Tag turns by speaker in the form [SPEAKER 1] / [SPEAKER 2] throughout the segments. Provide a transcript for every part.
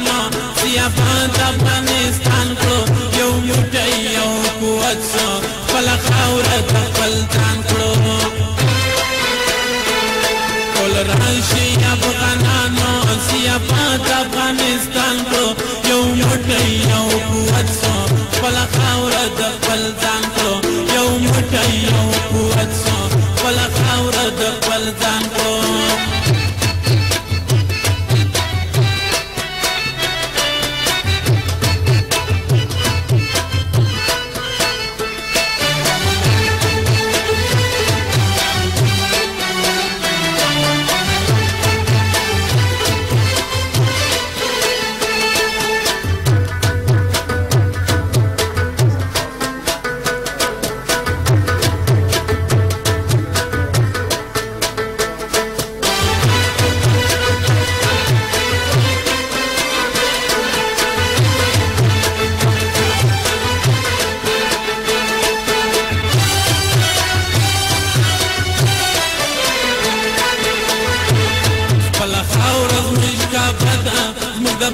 [SPEAKER 1] ما سیافان افغانستان کړو یو موټی یو قوت سو خپل خاوره د خپل ځان کړو ټول راشي افغانانو سیافان افغانستان کړو یو موټی یو قوت سو خپل خاوره د خپل ځان کړو یو موټی یو قوت سو خپل خاوره د خپل ځان کړو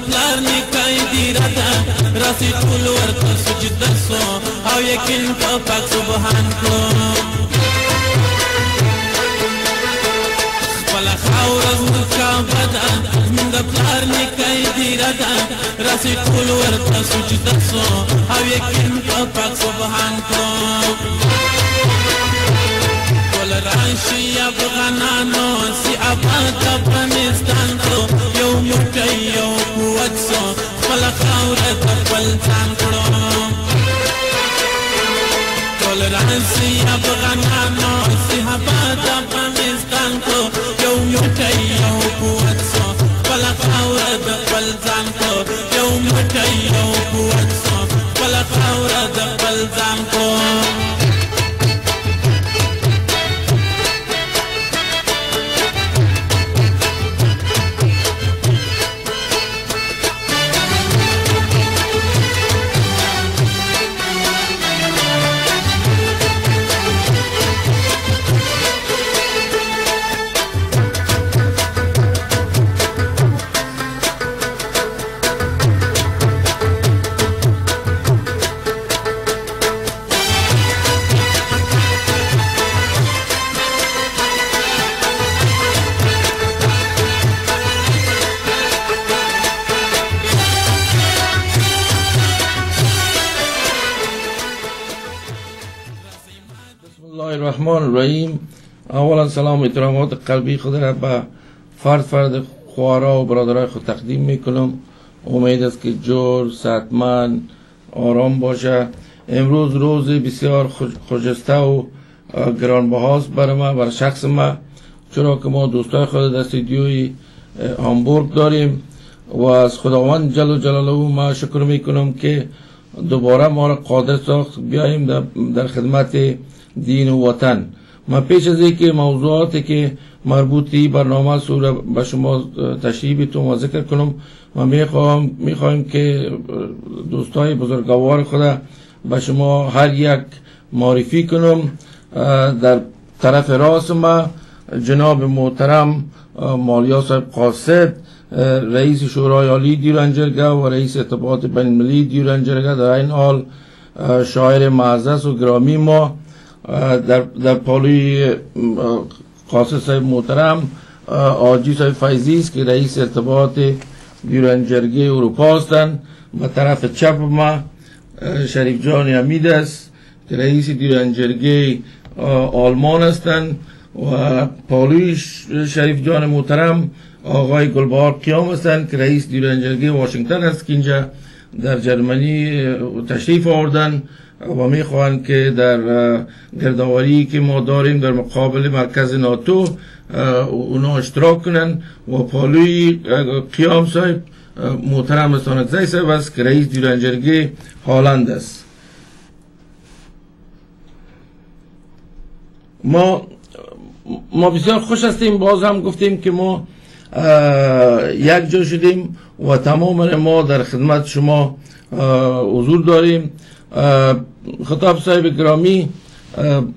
[SPEAKER 1] پلار نکای دیره ده راسی ټول ورته سجده سو او یقین په پاک سبحان کړو خپله خاوره زموږ کعبه ده زموږ د پلار نکای دیره ده راسی ټول ورته سجده سو او یقین په پاک سبحان کړو ټول راشي افغانانو سی آباد افغانستان کړو یو موټی یو قوت سو خپله خاوره د خپل ځان کړو ټول راشي افغانانو سی آباد افغانستان کړو یو موټی یو قوت سو خپله خاوره د خپل ځان کړو یو موټی یو قوت سو خپله خاوره د خپل ځان کړو
[SPEAKER 2] الرحمن الرحیم. اولا سلام و احترامات قلبی خود را به فرد خواهرها و برادرای خود تقدیم میکنم. امید است که جور، صحتمند، آرام باشه. امروز روز بسیار خجسته و گرانبهاست برای ما، برای شخص ما، چرا که ما دوستای خود در استودیوی هامبورگ داریم و از خداوند جل جلاله ما شکر میکنم که دوباره ما را قادر ساخت بیاییم در خدمت دین و وطن. ما پیش از اینکه موضوعاتی که مربوطی برنامه سوره به شما تشریح بیتم و ذکر کنم، ما میخوایم که دوستای بزرگوار خود به شما هر یک معرفی کنم. در طرف راست ما جناب محترم مالیا صاحب قاصد، رئیس شورای عالی دیورنجرگه و رئیس ارتباطات بین المللی دیورنجرگه، در این حال شاعر معزز و گرامی ما. در پالوی قاصد صاحب محترم آجی صاحب فیضی است که رئیس ارتباط دیورنجرگه اروپا هستند. به طرف چپ ما شریف جان حمید است که رئیس دیورنجرگه آلمان هستند و پالوی شریف جان محترم آقای گلبهار قیام هستند که رئیس دیورنجرگه واشنگتن است که اینجا در جرمنی تشریف آوردن و میخواهند که در گردآوری که ما داریم در مقابل مرکز ناتو اونا اشتراک کنن. و پالوی قیام صاحب محترم استانکزی صاحب است که رئیس دیورنجرگه هالند است. ما بسیار خوش هستیم. باز هم گفتیم که ما یک جا شدیم و تمام ما در خدمت شما حضور داریم. خطاب صاحب گرامی،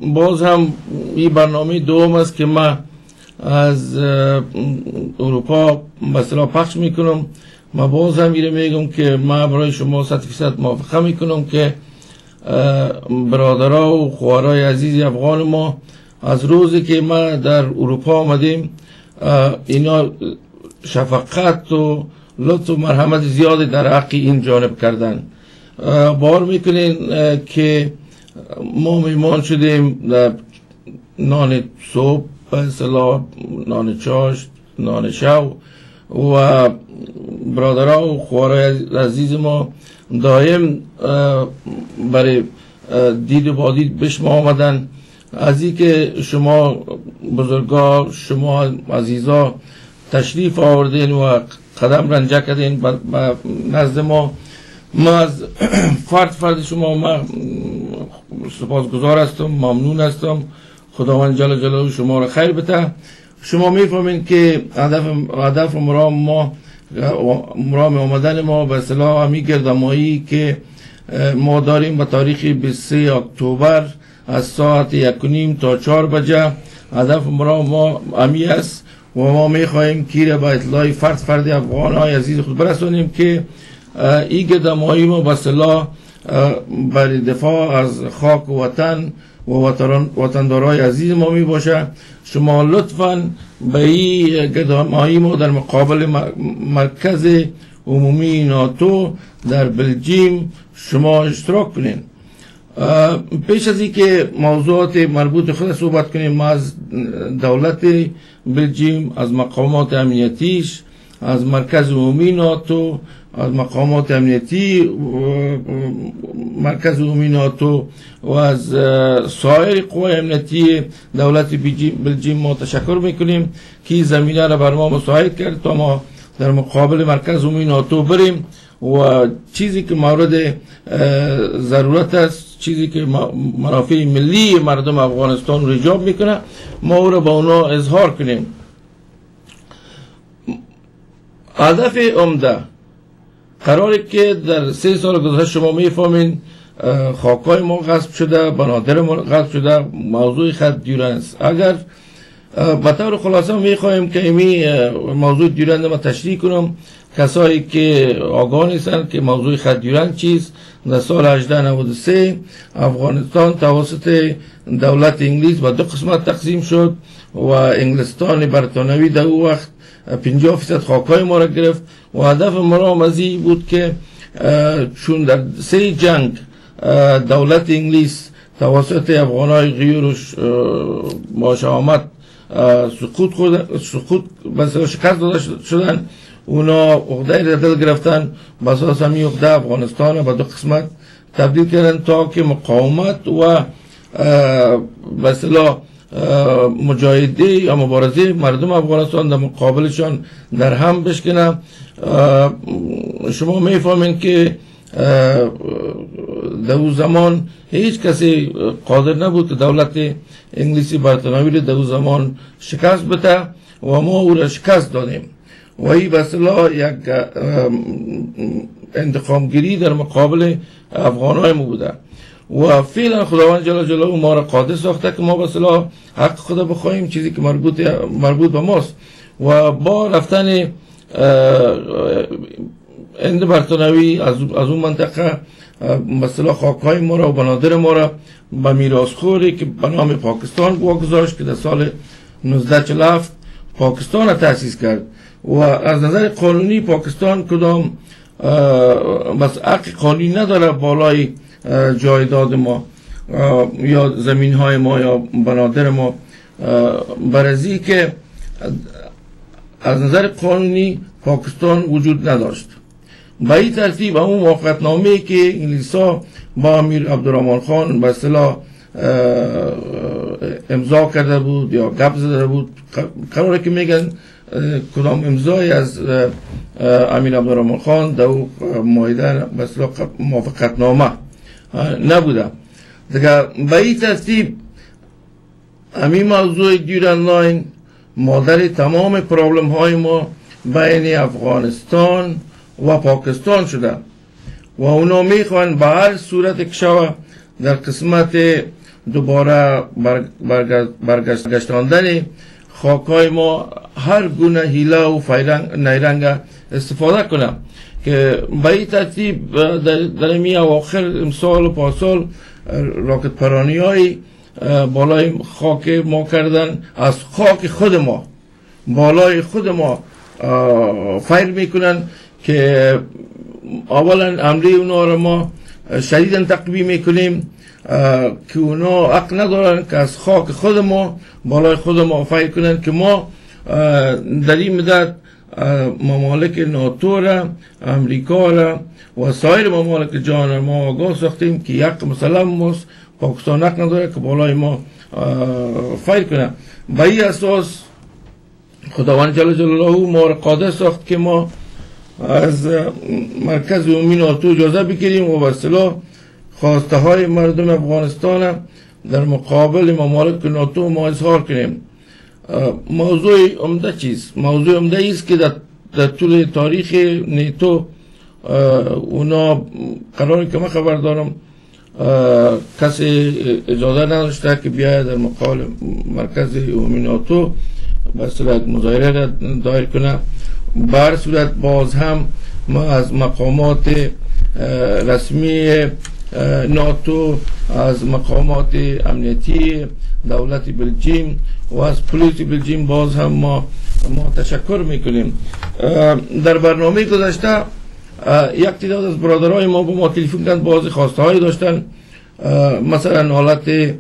[SPEAKER 2] باز هم این برنامه دوم است که ما از اروپا به اصطلاح پخش میکنم ما باز هم میگم که ما برای شما 100% موافقه میکنم که برادرها و خواهرای عزیز افغان ما از روزی که ما در اروپا آمدیم اینا شفقت و لطف و مرحمت زیادی در حق این جانب کردن. باور میکنین که ما میمان شدیم نان صبح به اصطلاح، نان چاشت، نان شب و برادرها و خواهرای عزیز ما دائم برای دید و بادید به شما آمدن. از این که شما بزرگا، شما عزیزا تشریف آوردین و قدم رنجه کردین نزد ما از فرد شما ما سپاسگزار هستم، ممنون هستم. خداوند جل جلاله شما را خیر بده. شما میفهمین که هدف مرام آمدن ما به اصطلاح همی گردمایی که ما داریم به تاریخ 23 اکتبر از ساعت 1:30 تا 4 بجه. هدف ما همی است و ما میخواهیم که به اطلاع فرد افغانهای عزیز خود برسونیم که این گردمایی ما به اصطلاح برای دفاع از خاک و وطن و وطندارای عزیز ما می باشه. شما لطفاً به این گردمایی ما در مقابل مرکز عمومی ناتو در بلژیم شما اشتراک کنین. پیش از این که موضوعات مربوط خود صحبت کنیم، ما از دولت بلژیم، از مقامات امنیتیش، از مرکز عمومی ناتو، از مقامات امنیتی مرکز عمومی ناتو و از سایر قوای امنیتی دولت بلژیم ما تشکر میکنیم که زمینه را بر ما مساعد کرد تا ما در مقابل مرکز عمومی ناتو بریم و چیزی که مورد ضرورت است، چیزی که منافع ملی مردم افغانستان رو ایجاب میکنه، ما او را با اونا اظهار کنیم. هدف عمده قراره که در 3 سال گذشته شما میفهمین خاکای ما غصب شده، بنادر ما غصب شده، موضوع خط دیورنس. اگر به طور خلاصه میخواهیم که موضوع دیورنس ما تشریح کنم، کسایی که آگاه نیستن که موضوع خط دیورنس چیست. در سال 1893 افغانستان توسط دولت انگلیس به 2 قسمت تقسیم شد و انگلستان برطانوی در او وقت 50% خاکای ما را گرفت و هدف مرام از این بود که چون در 3 جنگ دولت انگلیس توسط افغانای غیور و ماشامت سقوط شکست داده شدن، اونا عقده را دل گرفتن، بس از همین عقده افغانستان به 2 قسمت تبدیل کردن تا که مقاومت و به اصطلاح مجاهده یا مبارزه مردم افغانستان در مقابلشان در هم بشکنه. شما میفهمین که در اون زمان هیچ کسی قادر نبود که دولت انگلیسی برطانوی را در اون زمان شکست بده و ما او را شکست دادیم و این به اصطلاح یک انتقامگیری در مقابل افغانهای ما بوده و فعلا خداوند جل جلاله ما را قادر ساخته که ما به اصطلاح حق خدا بخواهیم، چیزی که مربوط به ماست. و با رفتن هند برطانوی از اون منطقه به اصطلاح خاکهای ما را و بنادر ما را به میراثخوری که به نام پاکستان گذاشت که در سال 1947 پاکستان را تأسیس کرد و از نظر قانونی پاکستان کدام بس حق قانونی نداره بالای جایداد ما یا زمین های ما یا بنادر ما، برازی که از نظر قانونی پاکستان وجود نداشت. به این ترتیب همون موافقتنامه‌ای که انگلیس‌ها با امیر عبدالرحمن خان به اصطلاح امضا کرده بود یا گپ زده بود، قراره که میگن کدام امضای از امیر عبدالرحمن خان در معاهده به اصطلاح موافقتنامه نبوده دیگه. به این ترتیب همین موضوع دیورند لاین مادر تمام پرابلم های ما بین افغانستان و پاکستان شده و اونا میخوان به هر صورت که شوه در قسمت دوباره برگشتاندن خاکای ما هر گونه حیله و نیرنگ استفاده کنه که به این ترتیب در این اواخر امسال و پاسال راکت پرانی های بالای خاک ما کردن، از خاک خود ما بالای خود ما فیر میکنن که اولا عمله اونا را ما شدیداً تقویه میکنیم که اونا حق ندارن که از خاک خود ما بالای خود ما فیر کنن که ما در این مدت ممالک ناتو را، امریکا را و سایر ممالک جهان ما آگاه ساختیم که یک مسلم ماست، پاکستان حق نداره که بالای ما فیر کنه. به این اساس خداوند جل جلاله ما را قادر ساخت که ما از مرکز عمومی ناتو اجازه بگیریم و به اصطلاح خواسته های مردم افغانستان در مقابل ممالک ناتو ما اظهار کنیم. موضوع عمده است که در طول تاریخ نیتو اونا قراری که من خبر دارم کسی اجازه نداشته که بیاید در مقابل مرکز عمومی ناتو به صورت مظاهره دایر کنه. بر صورت باز هم ما از مقامات رسمی ناتو، از مقامات امنیتی دولت بلژیم و از پلیس بلژیم باز هم ما تشکر میکنیم. در برنامه گذشته یک تعداد از برادرای ما به ما تلفن کردند، باز خواسته هایی داشتن، مثلا حالت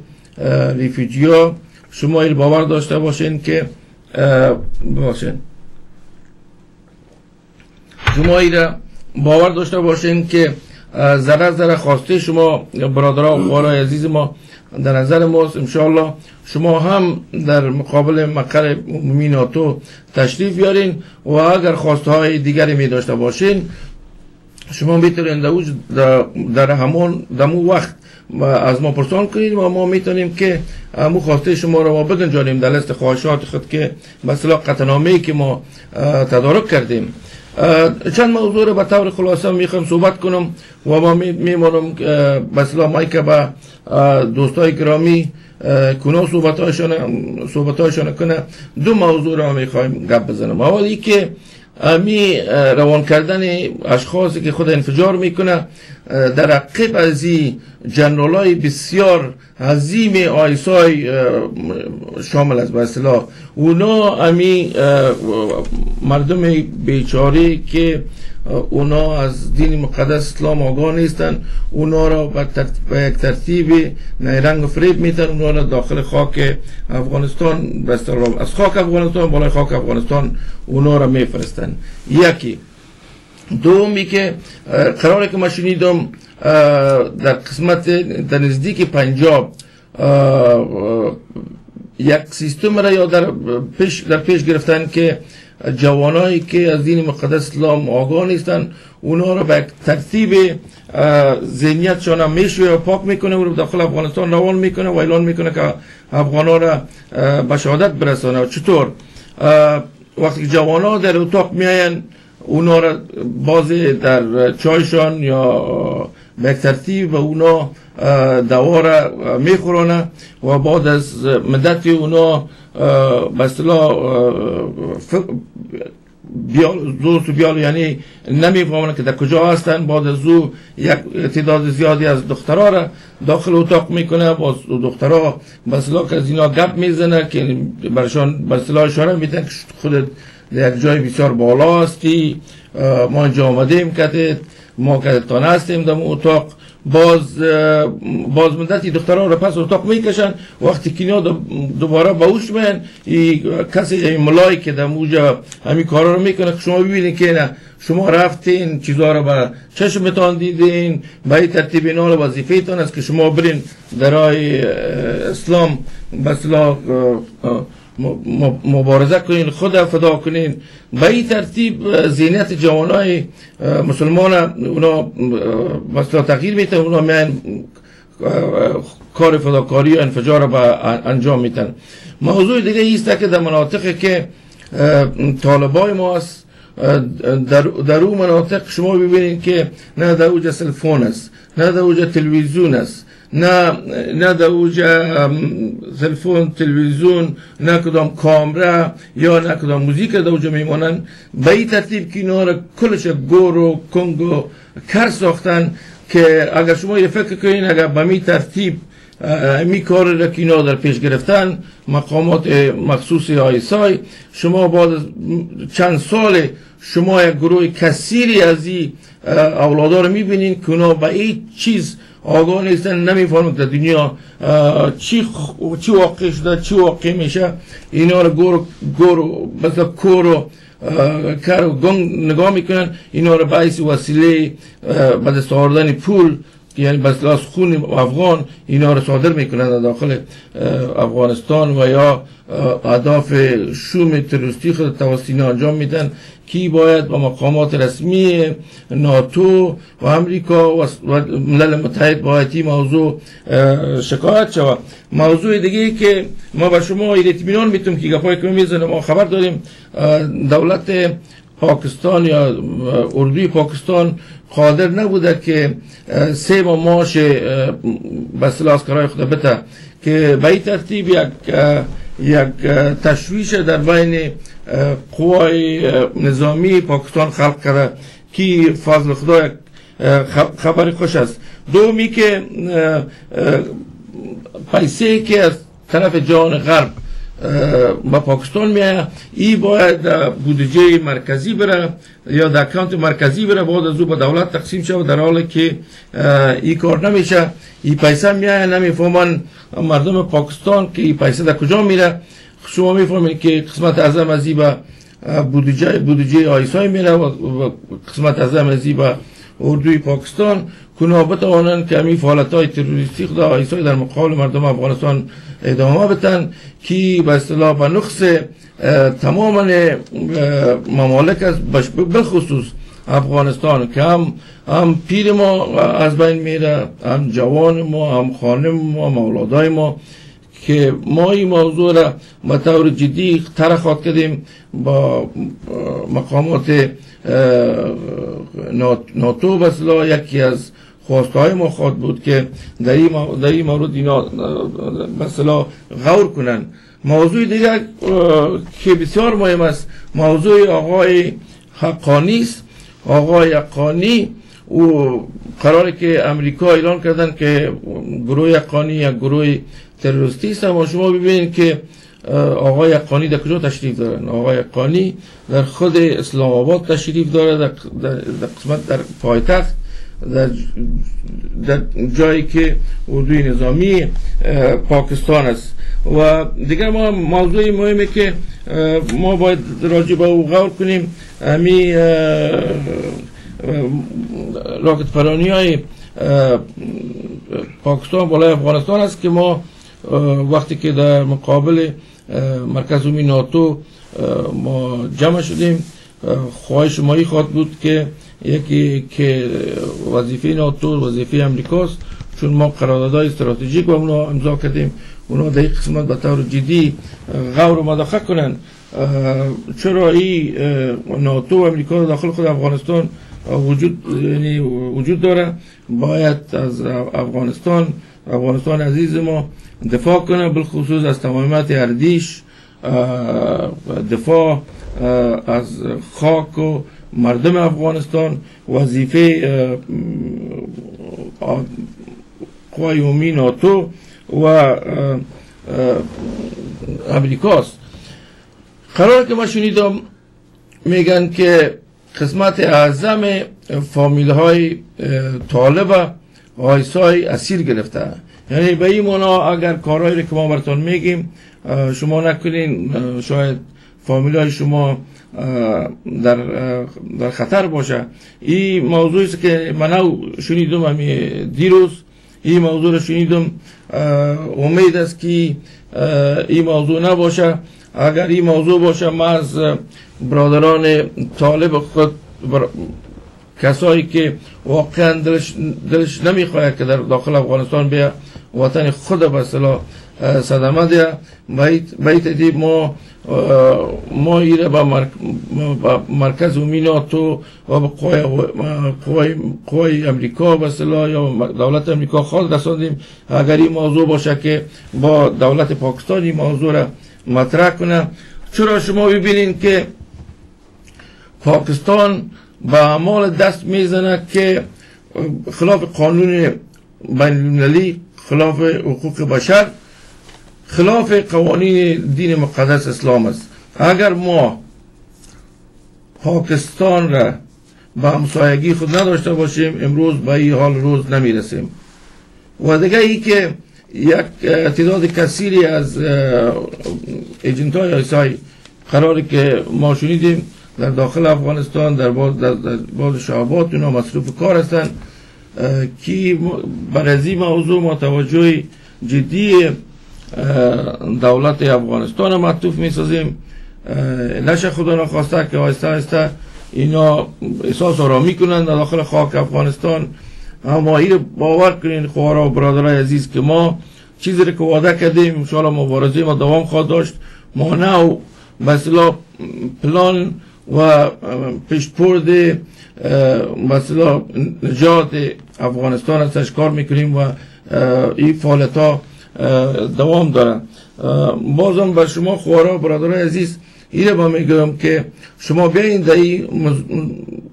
[SPEAKER 2] ریفیجیا. شما این باور داشته باشین که ذره خواسته شما برادران و خوارای عزیز ما در نظر ماست. انشاءالله شما هم در مقابل مقر عمومی ناتو تشریف بیارین و اگر خواسته های دیگری می داشته باشین شما میتونین در همون وقت از ما پرسان کنید و ما میتونیم که همون خواسته شما رو ما بگنجانیم در لیست خواهشات خود که به اصطلاح قطعنامه‌ای که ما تدارک کردیم. چند موضوع رو به طور خلاصه میخوام صحبت کنم و ما میمونم به اصطلاح مایک به دوستای گرامی کنه صحبتایشان کنه. دو موضوع رو میخوایم گپ بزنم. اولی که می روان کردن اشخاصی که خود انفجار میکنه در عقب از این جنرالای بسیار عظیم آیسای شامل است. به اصطلاح اونا امی مردم بیچاره که اونا از دین مقدس اسلام آگاه نیستن، اونا را به یک ترتیب نیرنگ و فریب میتن، اونا را داخل خاک افغانستان از خاک افغانستان بالای خاک افغانستان اونا را میفرستن. یکی. دومی که قراره که ما شنیدم در قسمت در نزدیک پنجاب یک سیستم را یا در پیش گرفتن که جوانایی که از دین مقدس اسلام آگاه نیستن اونا را به ترتیب ذهنیتشان هم میشوه و پاک میکنه و داخل افغانستان روان میکنه و اعلان میکنه که افغانا را به شهادت برسانه. چطور؟ وقتی که جوانا در اتاق میاین اونا را باز در چایشان یا به ترتیب دونا دوا را میخورانه و بعد از مدتی اونا به اصطلاح بیال یعنی نمیفهمن که در کجا هستن. بعد از او یک تعداد زیادی از دخترها را داخل اتاق میکنه، باز دخترها به اصطلاح که از اینا گپ میزنه که برشان به اصطلاح اشاره میدن که خودت در یک جای بسیار بالا هستی، ما اینجا آمدیم کتت، ما کتتان هستیم در اتاق. باز مدتی دخترها را پس اتاق میکشن. وقتی که اینا دوباره به هوش میان کسی ملایی که در موجا همین کارا رو میکنه که شما ببینید که نه شما رفتین چیزها رو به چشمتان دیدین، به این ترتیب اینا رو وظیفه‌تان است که شما برین در راه اسلام به اصطلاح مبارزه کنین، خود فدا کنین. به این ترتیب ذهنیت جوانای مسلمان اونا مثلا تغییر میتن، اونا میان کار فداکاری و انفجار رو انجام میتن. موضوع دیگه ایست که در مناطقی که طالبای ماست در اون مناطق شما ببینید که نه در اوجه تلفن است، نه در اوجه تلویزیون است، نه در اوجا تلفن تلویزیون، نه کدام کامرا یا نه کدام موزیک در اوجا میمانن. به این ترتیب که اینا را کلش گور و کنگ و کر ساختن که اگر شما یه فکر کنین اگر به می ترتیب می کار را که اینا در پیش گرفتن مقامات مخصوص آیسای، شما بعد چند سال شما یک گروه کثیری از این اولادا رو میبینین که اونا به این چیز آگاه نیستن، نمیفهمن که در دنیا چی واقع شده، چی واقع میشه. اینا رو گور مثلا کور و کار و گنگ نگاه میکنن، اینا رو باعث وسیله به دست آوردن پول یعنی بسلاس خون افغان اینا رو صادر میکنن در داخل افغانستان و یا اهداف شوم تروریستی خود توسط اینا انجام میدن که باید با مقامات رسمی ناتو و امریکا و ملل متحد باید این موضوع شکایت شود. موضوع دیگه که ما به شما اطمینان میتونم که گپایی که میزنه ما خبر داریم دولت پاکستان یا اردوی پاکستان قادر نبوده که 3 ماه معاش بسیار عسکرای خود بده که به این ترتیب یک تشویش در بین قوای نظامی پاکستان خلق کرده که فضل خدا خبر خوش است. دومی که پیسه که از طرف جهان غرب با پاکستان میاد این باید بودجه مرکزی بره یا در اکانت مرکزی بره، بعد از او به دولت تقسیم شود، در حالی که این کار نمیشه. این پیسه میاد نمیفهمن مردم پاکستان که این پیسه در کجا میره. شما میفهمید که قسمت اعظم از این به بودجه آیسای میره و قسمت اعظم از این به اردوی پاکستان کنها بتوانن که همین فعالیت‌های تروریستی خود آیسای در مقابل مردم افغانستان ادامه بدن که به اصطلاح به نقص تمام ممالک است، بخصوص افغانستان که هم پیر ما از بین میره، هم جوان ما، هم خانم ما، هم اولادای ما، که ما این موضوع را به طور جدی طرح خواهد کردیم با مقامات ناتو. بسلا یکی از خواسته های ما خواهد بود که در این مورد اینا بسلا غور کنن. موضوع دیگر که بسیار مهم است موضوع آقای حقانی است. آقای حقانی او قراره که امریکا اعلان کردن که گروه حقانی یک گروه تروریستی است، اما شما ببینید که آقای حقانی در کجا تشریف دارن. آقای حقانی در خود اسلام آباد تشریف داره، در قسمت در پایتخت، در جایی که اردوی نظامی پاکستان است. و دیگر ما موضوع مهمه که ما باید راجع به او غور کنیم امی راکت پرانی های پاکستان بالای افغانستان است که ما وقتی که در مقابل مرکز عمومی ناتو ما جمع شدیم خواهش مایی خواهد بود که یکی که وظیفه ناتو وظیفه امریکاست، چون ما قراردادهای استراتژیک با اونا امضا کردیم، اونا در این قسمت به طور جدی غور و مداخله کنن. چرا این ناتو و امریکا داخل خود افغانستان وجود داره، باید از افغانستان عزیز ما دفاع کنه، بالخصوص از تمامیت اردیش، دفاع از خاک و مردم افغانستان وظیفه قوای عمومی ناتو و امریکاست. قرار که ما شنیدم میگن که قسمت اعظم فامیل های طالب آیسای اسیر گرفته، یعنی به این معنا اگر کارهایی که ما براتون میگیم شما نکنین شاید فامیل های شما در خطر باشه. این موضوعی است که من شنیدم دیروز، این موضوع رو شنیدم. امید است که این موضوع نباشه. اگر این موضوع باشه ما از برادران طالب خود کسایی که واقعا دلش نمیخواهد که در داخل افغانستان به وطن خود به اصطلاح صدمه ده، به این ترتیب ما ما ایره با مرکز عمومی ناتو و با قوای امریکا به اصطلاح یا دولت امریکا خواست رساندیم اگر این موضوع باشه که با دولت پاکستان این موضوع را مطرح کنه. چرا شما ببینید که پاکستان با اعمال دست میزنه که خلاف قانون بین المللی، خلاف حقوق بشر، خلاف قوانین دین مقدس اسلام است. اگر ما پاکستان را با همسایگی خود نداشته باشیم امروز به این حال روز نمیرسیم. و دیگه ای که یک تعداد کثیری از ایجنت‌های ایسای قراری که ما شنیدیم در داخل افغانستان در بعض شعبات اونا مصروف کار هستند که بر از این موضوع ما توجه جدی دولت افغانستان را مطلوب می سازیم. نشه خدا نخواسته که آهسته آهسته اینا احساس آرامی کنند در داخل خاک افغانستان. اما این باور کنین خواهرها و برادرای عزیز که ما چیزی را که وعده کردیم انشاءالله مبارزه ما دوام خواهد داشت. ما نو مثلا پلان و پیشبرد مثلا نجات افغانستان هستش کار میکنیم و این فعالیت ها دوام دارن. بازم بر شما خواهرها و برادرای عزیز این را میگم که شما بیاین در این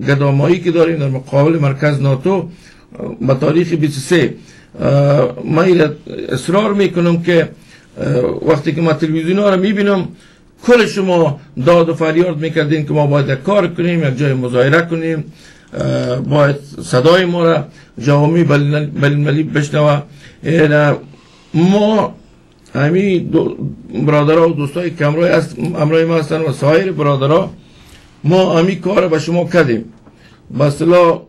[SPEAKER 2] گدامایی که داریم در مقابل مرکز ناتو به تاریخ 23 ما این اصرار میکنم که وقتی که ما تلویزیون ها را میبینم کل شما داد و فریاد میکردین که ما باید یک کار کنیم، یک جای مظاهره کنیم، باید صدای ما را جوامع بین‌المللی بشنوه. ما همین برادرها و دوستای که همراه ما هستن و سایر برادرها ما همین کار به شما کردیم با اصطلاح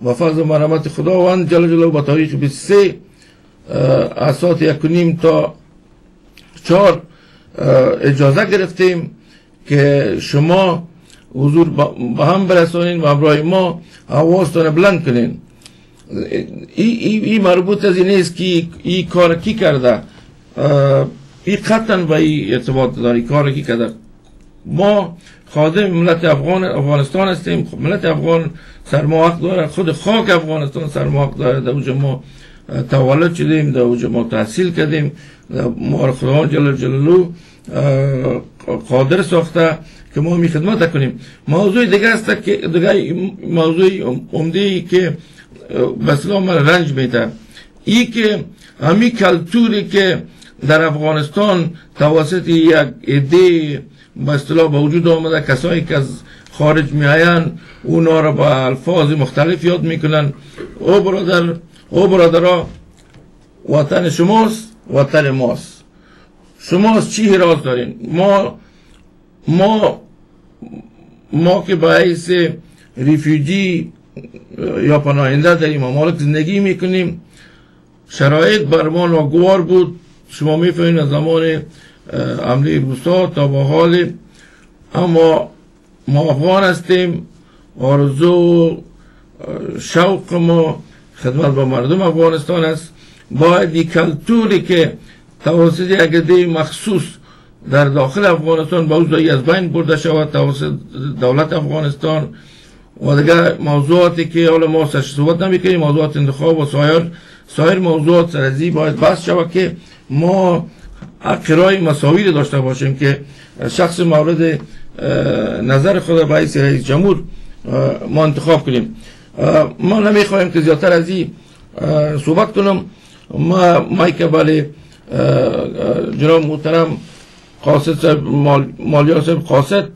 [SPEAKER 2] و فضل و مرحمت خداوند جل جلاله با تاریخ 23 از ساعت 1:30 تا 4 اجازه گرفتیم که شما حضور با هم برسانین و همراه ما آوازتان بلند کنین. این مربوط از این نیست که این کار کی کرده، این قطعا به این ارتباط داری کار کی کرده. ما خادم ملت افغانستان هستیم. ملت افغان سرما حق داره، خود خاک افغانستان سرما حق داره. در اوج ما تولد شدیم، در اوج ما تحصیل کردیم، ما را خداوند جل جلاله قادر ساخته که ما می خدمت کنیم. موضوع دیگه است که دیگه موضوع عمده ای که بسیار من رنج میده ای که همین کلتوری که در افغانستان توسط یک عده به اصطلاح به وجود آمده، کسایی که از خارج میآیند اونا را با الفاظ مختلف یاد میکنن. او برادرها وطن شماست، وطن ماست. شما از چی حراس دارین؟ ما که با حیث ریفیوجی یا پناهنده در این ممالک زندگی میکنیم، شرایط بر ما ناگوار بود. شما میفهمید از زمان حمله روسا تا به حال، اما ما افغان هستیم. آرزو شوق ما خدمت با مردم افغانستان است. باید این کلتوری که توسط یک عده مخصوص در داخل افغانستان به وجودی از بین برده شود توسط دولت افغانستان و دیگر موضوعاتی که حالا ما سرش صحبت نمیکنیم، موضوعات انتخاب و سایر موضوعات سرزی باید بحث شود که ما حق رای مساوی داشته باشیم که شخص مورد نظر خود به حیث رئیس جمهور ما انتخاب کنیم. ما نمیخوایم که زیادتر از این صحبت کنم. ما که بله جناب محترم قاصد صاحب مالیار صاحب قاصد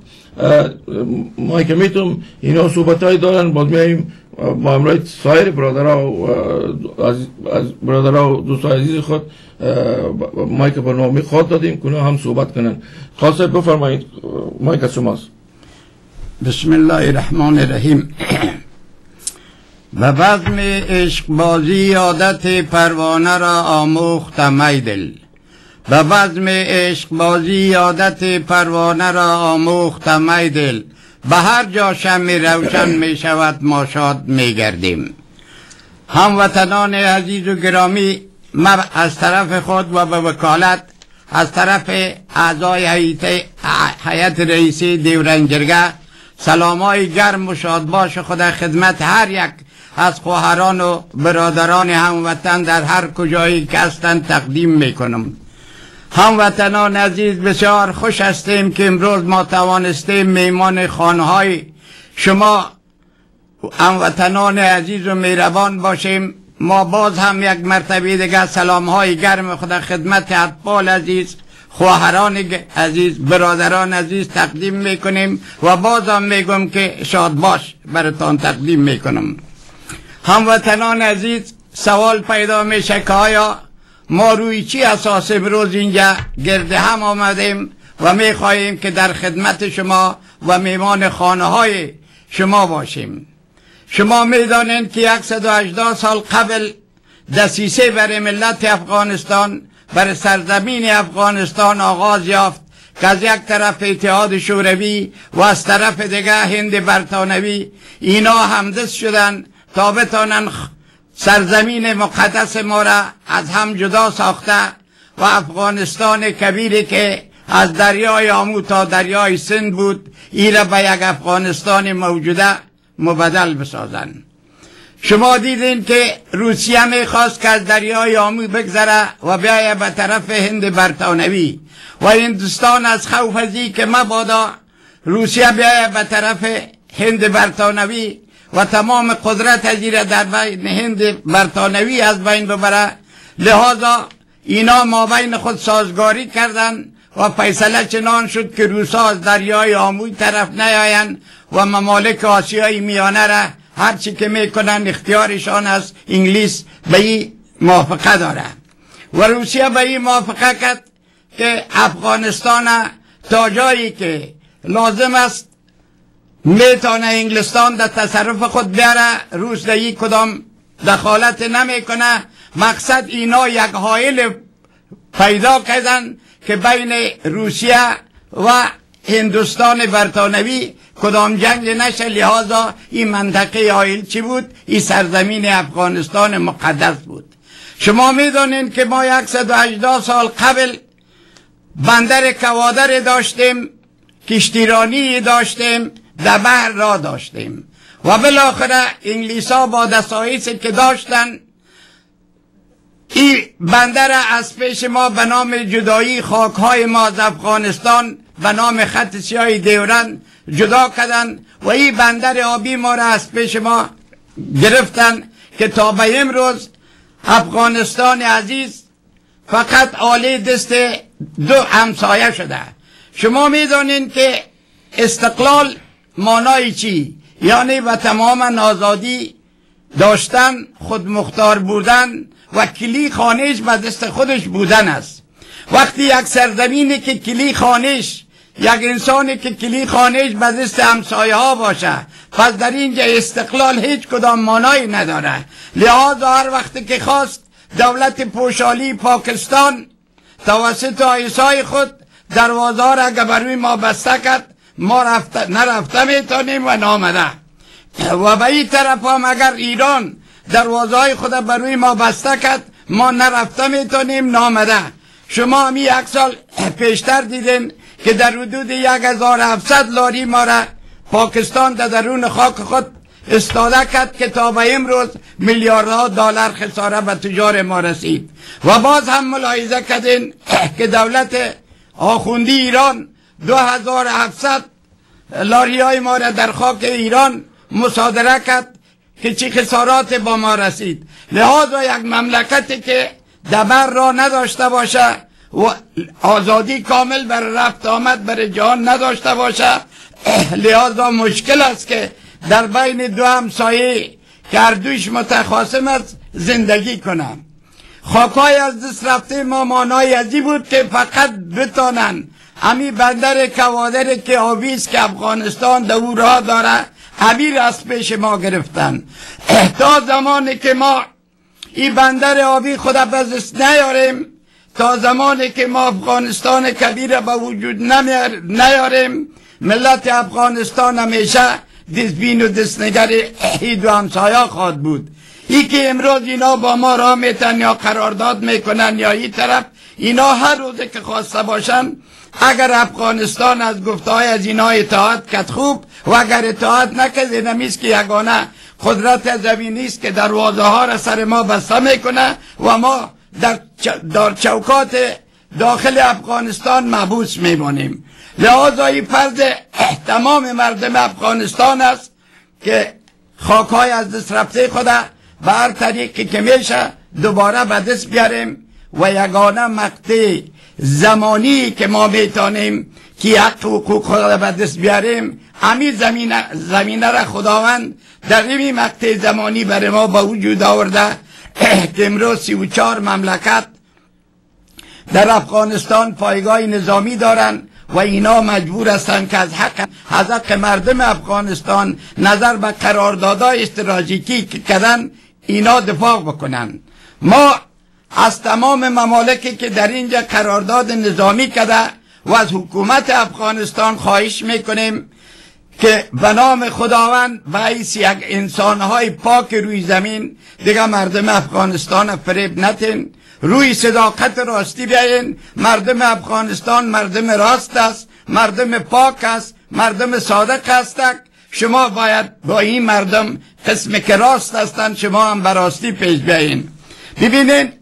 [SPEAKER 2] ما که میتونم اینا صحبت های دارن، باز میاییم با همراه سایر برادرها و دوستای عزیز خود ما که برنامه خود دادیم که هم صحبت کنن. قاصد بفرمایید، ما که شماست.
[SPEAKER 3] بسم الله الرحمن الرحیم. به بزم عشقبازی عادت پروانه را آموختم ای دل، به بزم عشقبازی عادت پروانه را آموختم ای دل، به هر جا شمع روشن می شود ما شاد می گردیم. هموطنان عزیز و گرامی، من از طرف خود و به وکالت از طرف اعضای هیئت رئیسی دیورنجرگه، سلامای گرم و شادباش خود خدمت هر یک از خواهران و برادران هموطن در هر کجایی که هستند تقدیم میکنم. هموطنان عزیز، بسیار خوش هستیم که امروز ما توانستیم میمان خانه‌های شما هموطنان عزیز و مهربان باشیم. ما باز هم یک مرتبه دیگر سلام‌های گرم خدا خدمت اطفال عزیز، خواهران عزیز، برادران عزیز تقدیم میکنیم و باز هم میگم که شاد باش براتان تقدیم میکنم. هموطنان عزیز، سوال پیدا میشه که آیا ما روی چی اساس امروز اینجا گرد هم آمدیم و میخواهیم که در خدمت شما و میمان خانه های شما باشیم. شما میدانید که 180 سال قبل دسیسه بر ملت افغانستان، بر سرزمین افغانستان آغاز یافت که از یک طرف اتحاد شوروی و از طرف دیگه هند برطانوی اینا همدست شدن تا بتانن سرزمین مقدس ما را از هم جدا ساخته و افغانستان کبیری که از دریای آمو تا دریای سند بود ای را به یک افغانستان موجوده مبدل بسازن. شما دیدین که روسیه میخواست که از دریای آمو بگذره و بیایه به طرف هند برطانوی و هندوستان از خوف از این که مبادا روسیه بیایه به طرف هند برطانوی و تمام قدرت ازیره در بین هند برطانوی از بین ببره، لحاظا اینا ما بین خود سازگاری کردن و فیصله چنان شد که روسا از دریای آموی طرف نیاین و ممالک آسیای میانه را هرچی که میکنن اختیارشان از انگلیس به این موافقه داره و روسیه به این موافقه کرد که افغانستان تا جایی که لازم است میتونه انگلستان در تصرف خود بیاره، روس در یک کدام دخالت نمیکنه. مقصد اینا یک حائل پیدا کردن که بین روسیه و هندوستان برطانوی کدام جنگ نشه، لحاظا این منطقه حائل چی بود؟ این سرزمین افغانستان مقدس بود. شما میدونین که ما 180 سال قبل بندر کوادر داشتیم، کشتیرانی داشتیم، در بحر را داشتیم و بالاخره انگلیس ها با دسایسی که داشتن این بندر از پیش ما به نام جدایی خاکهای ما از افغانستان به نام خط سیاه دیورن جدا کردن و این بندر آبی ما را از پیش ما گرفتن که تا به امروز افغانستان عزیز فقط آله دست دو همسایه شده. شما میدونین که استقلال معنای چی؟ یعنی و تمام آزادی داشتن، خود مختار بودن و کلی خانش به دست خودش بودن است. وقتی یک سرزمینی که کلی خانش، یک انسانی که کلی خانش به دست همسایه ها باشه، پس در اینجا استقلال هیچ کدام معنایی نداره. لحاظا هر وقتی که خواست دولت پوشالی پاکستان توسط آیسای خود دروازه را اگه بروی ما بسته کرد، ما نرفته میتونیم و نامده و به این طرف هم اگر ایران دروازه های خود بروی ما بسته کرد، ما نرفته میتونیم نامده. شما همی 1 سال پیشتر دیدین که در حدود 1700 لاری ما را پاکستان در درون خاک خود استاده کرد که تا به امروز میلیاردها دلار خساره به تجار ما رسید. و باز هم ملاحظه کردین که دولت آخوندی ایران 2700 لاری های ما را در خاک ایران مصادره کرد که چی خسارات با ما رسید. لحاظا یک مملکتی که دبر را نداشته باشه و آزادی کامل بر رفت آمد بر جهان نداشته باشه، لحاظا مشکل است که در بین دو همسایه که هر دویش متخاصم است زندگی کنم. خاکای از دست رفته ما مانای ازی بود که فقط بتانن همی بندر کوادر که آویز که افغانستان دو راه داره همی از پیش ما گرفتن. تا زمانی که ما این بندر آبی خود بزست نیاریم، تا زمانی که ما افغانستان کبیر به وجود نیاریم، ملت افغانستان همیشه دستبین و دستنگر ای دو همسایه خواهد بود. ای که امروز اینا با ما راه میتن یا قرارداد میکنن یا این طرف، اینا هر روزه که خواسته باشن اگر افغانستان از گفته‌های از اینا اطاعت کرد خوب، و اگر اطاعت نکرد اینمیست که یگانه قدرت زمینی است که دروازه ها را سر ما بسته میکنه و ما در چوکات داخل افغانستان محبوس میمانیم. لذا این فرض تمام مردم افغانستان است که خاکهای از دست رفته خود به هر طریقی که میشه دوباره به دست بیاریم و یگانه مقطع زمانی که ما میتونیم که حق حقوق خود را به دست بیاریم، همین زمینه را خداوند در این مقطع زمانی برای ما به وجود آورده که امروز 34 مملکت در افغانستان پایگاه نظامی دارند و اینا مجبور هستند که از حق مردم افغانستان نظر به قراردادهای استراتژیکی که کردن اینا دفاع بکنن. ما از تمام ممالکی که در اینجا قرارداد نظامی کرده و از حکومت افغانستان خواهش میکنیم که به نام خداوند و حیث یک انسانهای پاک روی زمین دیگه مردم افغانستان فریب نتین، روی صداقت راستی بیاین. مردم افغانستان مردم راست است، مردم پاک است، مردم صادق هستند. شما باید با این مردم قسم که راست هستند شما هم براستی پیش بیاین. ببینین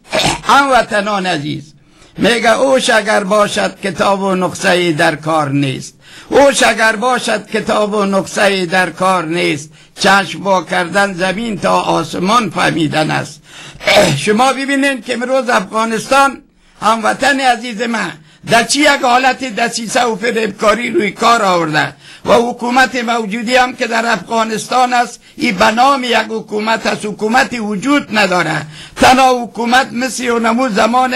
[SPEAKER 3] هموطنان عزیز، میگه اوش اگر باشد کتاب و نقصه‌ای در کار نیست، اوش اگر باشد کتاب و نقصه‌ای در کار نیست، چشم وا کردن زمین تا آسمان فهمیدن است. شما ببینین که امروز افغانستان هموطن عزیز من در چی یک حالت دسیسه و فریبکاری روی کار آورده و حکومت موجودی هم که در افغانستان است این به نام یک حکومت است، حکومتی وجود نداره. تنها حکومت مثل اونمو زمان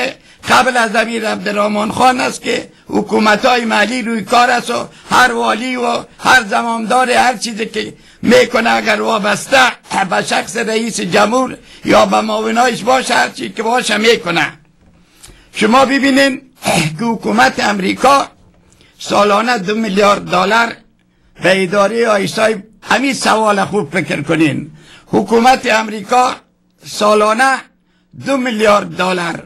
[SPEAKER 3] قبل از امیر عبدالرحمن خان است که حکومت‌های محلی روی کار است و هر والی و هر زمامدار هر چیزی که میکنه اگر وابسته به شخص رئیس جمهور یا به معاونایش باشه هر چی که باشه میکنه. شما ببینین که حکومت امریکا سالانه 2 میلیارد دلار به اداره آیسای، همین سوال خوب فکر کنین، حکومت امریکا سالانه 2 میلیارد دلار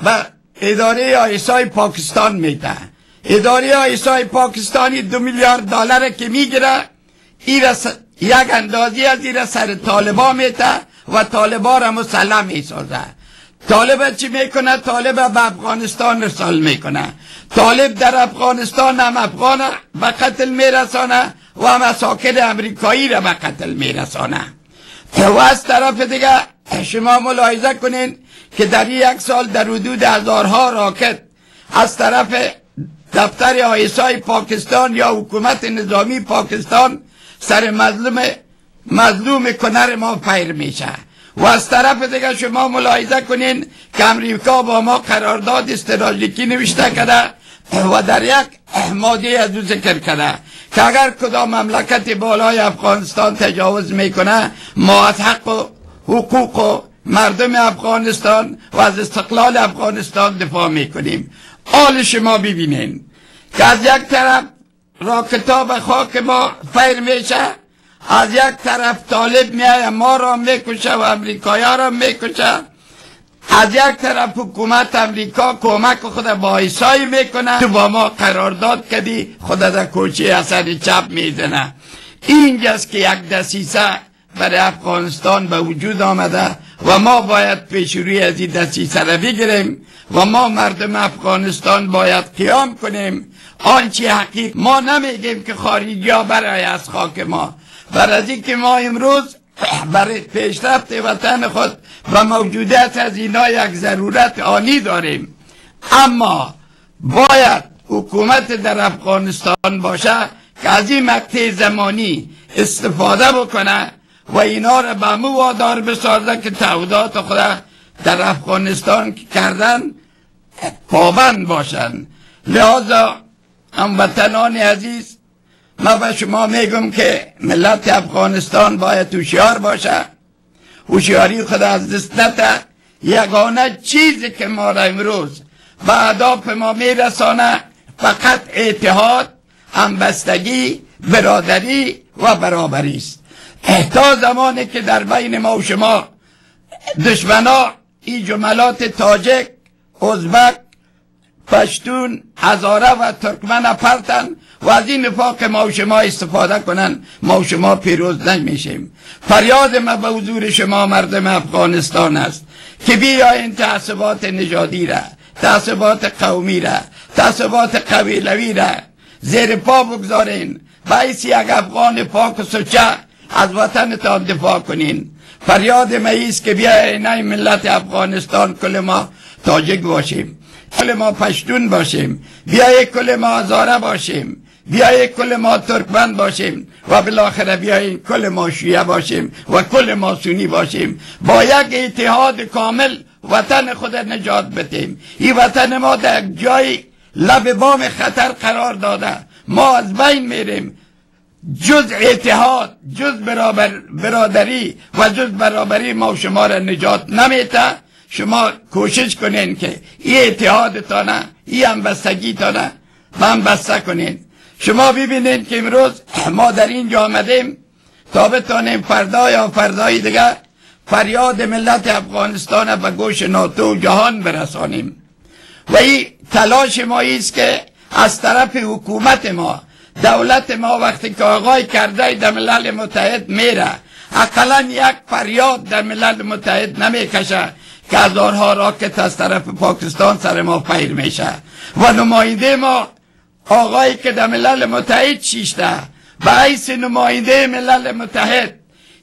[SPEAKER 3] به اداره آیسای پاکستان میده. اداره آیسای پاکستانی 2 میلیارد دلار که میگیره یک اندازی از این سر طالبا میده و طالبا را مسلح میسازه. طالب چی میکنه؟ طالب به افغانستان رسال میکنه. طالب در افغانستان هم افغان به قتل میرسانه و هم مساکن امریکایی را به قتل میرسانه. و از طرف دیگه شما ملاحظه کنین که در یک سال در حدود هزارها راکت از طرف دفتر آیسای پاکستان یا حکومت نظامی پاکستان سر مظلوم کنر ما پیر میشه. و از طرف دیگه شما ملاحظه کنین که امریکا با ما قرارداد استراتژیکی نوشته کرده و در یک ماده از او ذکر کرده که اگر کدام مملکت بالای افغانستان تجاوز میکنه ما از حق و حقوق و مردم افغانستان و از استقلال افغانستان دفاع میکنیم. حال شما ببینین که از یک طرف راکتا به خاک ما فیر میشه، از یک طرف طالب میای ما را میکشه و امریکایی را میکشه، از یک طرف حکومت امریکا کمک خود با آیسای میکنه، تو با ما قرارداد کردی خود در کوچه اثر چپ میزنه. اینجاست که یک دسیسه برای افغانستان به وجود آمده و ما باید پیشروی از این دسیسه را بگیریم و ما مردم افغانستان باید قیام کنیم. آنچه حقیق ما نمیگیم که خارجی ها برای از خاک ما، برای از که ما امروز برای پیشرفت وطن خود و موجودیت از اینا یک ضرورت آنی داریم، اما باید حکومت در افغانستان باشه که از این مقطع زمانی استفاده بکنه و اینا را به مو وادار بسازه که تعهدات خود در افغانستان کردن پابند باشن. لذا هموطنان عزیز، من به شما میگم که ملت افغانستان باید هوشیار باشه، هوشیاری خود از دست نده. یگانه چیزی که ما را امروز به اهداف ما میرسانه فقط اتحاد، همبستگی، برادری و برابری است. تا زمانی که در بین ما و شما دشمنا این جملات تاجک، ازبک پشتون، هزاره و ترکمن پرتن و از این نفاق ما و شما استفاده کنن، ما و شما پیروز نمیشیم. فریاد ما به حضور شما مردم افغانستان است که بیاین تعصبات نژادی را، تعصبات قومی را، تعصبات قبیلوی را زیر پا بگذارین، باعث یک افغان پاک و سچه از وطنتان دفاع کنین. فریاد ما است که بیاین ای ملت افغانستان، کل ما تاجک باشیم، کل ما پشتون باشیم، بیای کل ما هزاره باشیم، بیای کل ما ترکمن باشیم و بالاخره بیای کل ما شیعه باشیم و کل ما سنی باشیم. با یک اتحاد کامل وطن خود نجات بدیم. این وطن ما در جای لب بام خطر قرار داده، ما از بین میریم. جز اتحاد، جز برادری و جز برابری ما شما را نجات نمیده. شما کوشش کنین که این اتحادتانه، این همبستگیتانه همبسته کنین. شما ببینید که امروز ما در اینجا آمدیم تا بتانیم فردا یا فردای دیگه فریاد ملت افغانستان به گوش ناتو و جهان برسانیم. و این تلاش ما است که از طرف حکومت ما، دولت ما وقتی که آقای کرده در ملل متحد میره، اقلا یک فریاد در ملل متحد نمیکشه که هزارها راکت از طرف پاکستان سر ما فیر میشه. و نماینده ما آقایی که در ملل متحد شیشته به حیث نماینده ملل متحد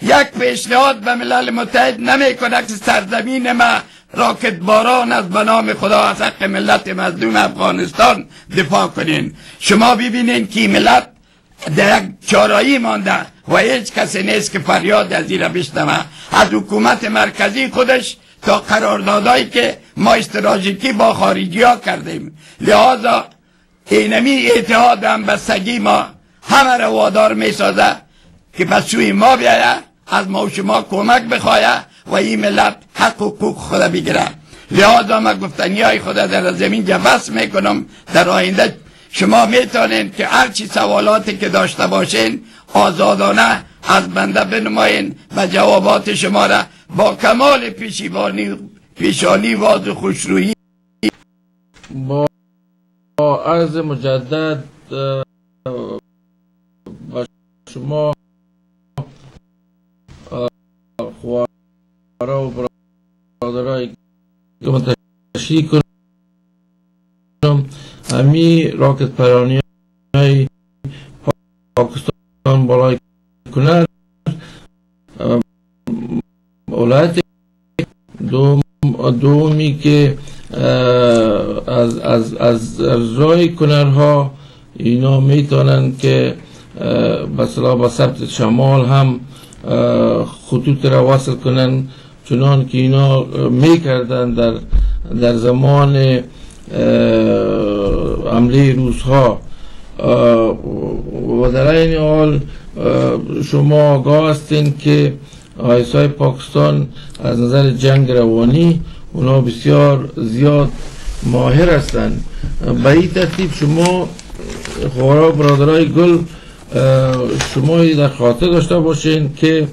[SPEAKER 3] یک پیشنهاد به ملل متحد نمی کنه که سرزمین ما راکت باران از بنام خدا از حق ملت مظلوم افغانستان دفاع کنین. شما ببینین که ملت در یک چارایی مانده و هیچ کسی نیست که فریاد از این را بشنوه، از حکومت مرکزی خودش تا قراردادایی که ما استراتژیکی با خارجی ها کردیم. لحاظا اینمی اتحاد همبستگی ما همه را وادار می سازه که به سوی ما بیایه، از ما و شما کمک بخواهه و این ملت حق و حقوق خود بگیره. لحاظا ما گفتنی های خود در زمین جا بس میکنم. در آینده شما میتونین که هرچی سوالاتی که داشته باشین آزادانه از بنده بنمایین و جوابات شما را با کمال پیشانی واز و خوشرویی
[SPEAKER 2] با عرض مجدد با شما خوارا و برادرای که تشریح کنم، همی راکت پرانی های پاکستان بالای کنر اولایت دومی که از رای کنرها اینا میتونن که بسلا با ثبت شمال هم خطوط را وصل کنن، چنان که اینا میکردن در زمان حمله روسها. و در این حال شما آگاه هستین که آیسای پاکستان از نظر جنگ روانی اونا بسیار زیاد ماهر هستند. به این ترتیب شما خوارا برادرای گل شما در خاطر داشته باشین که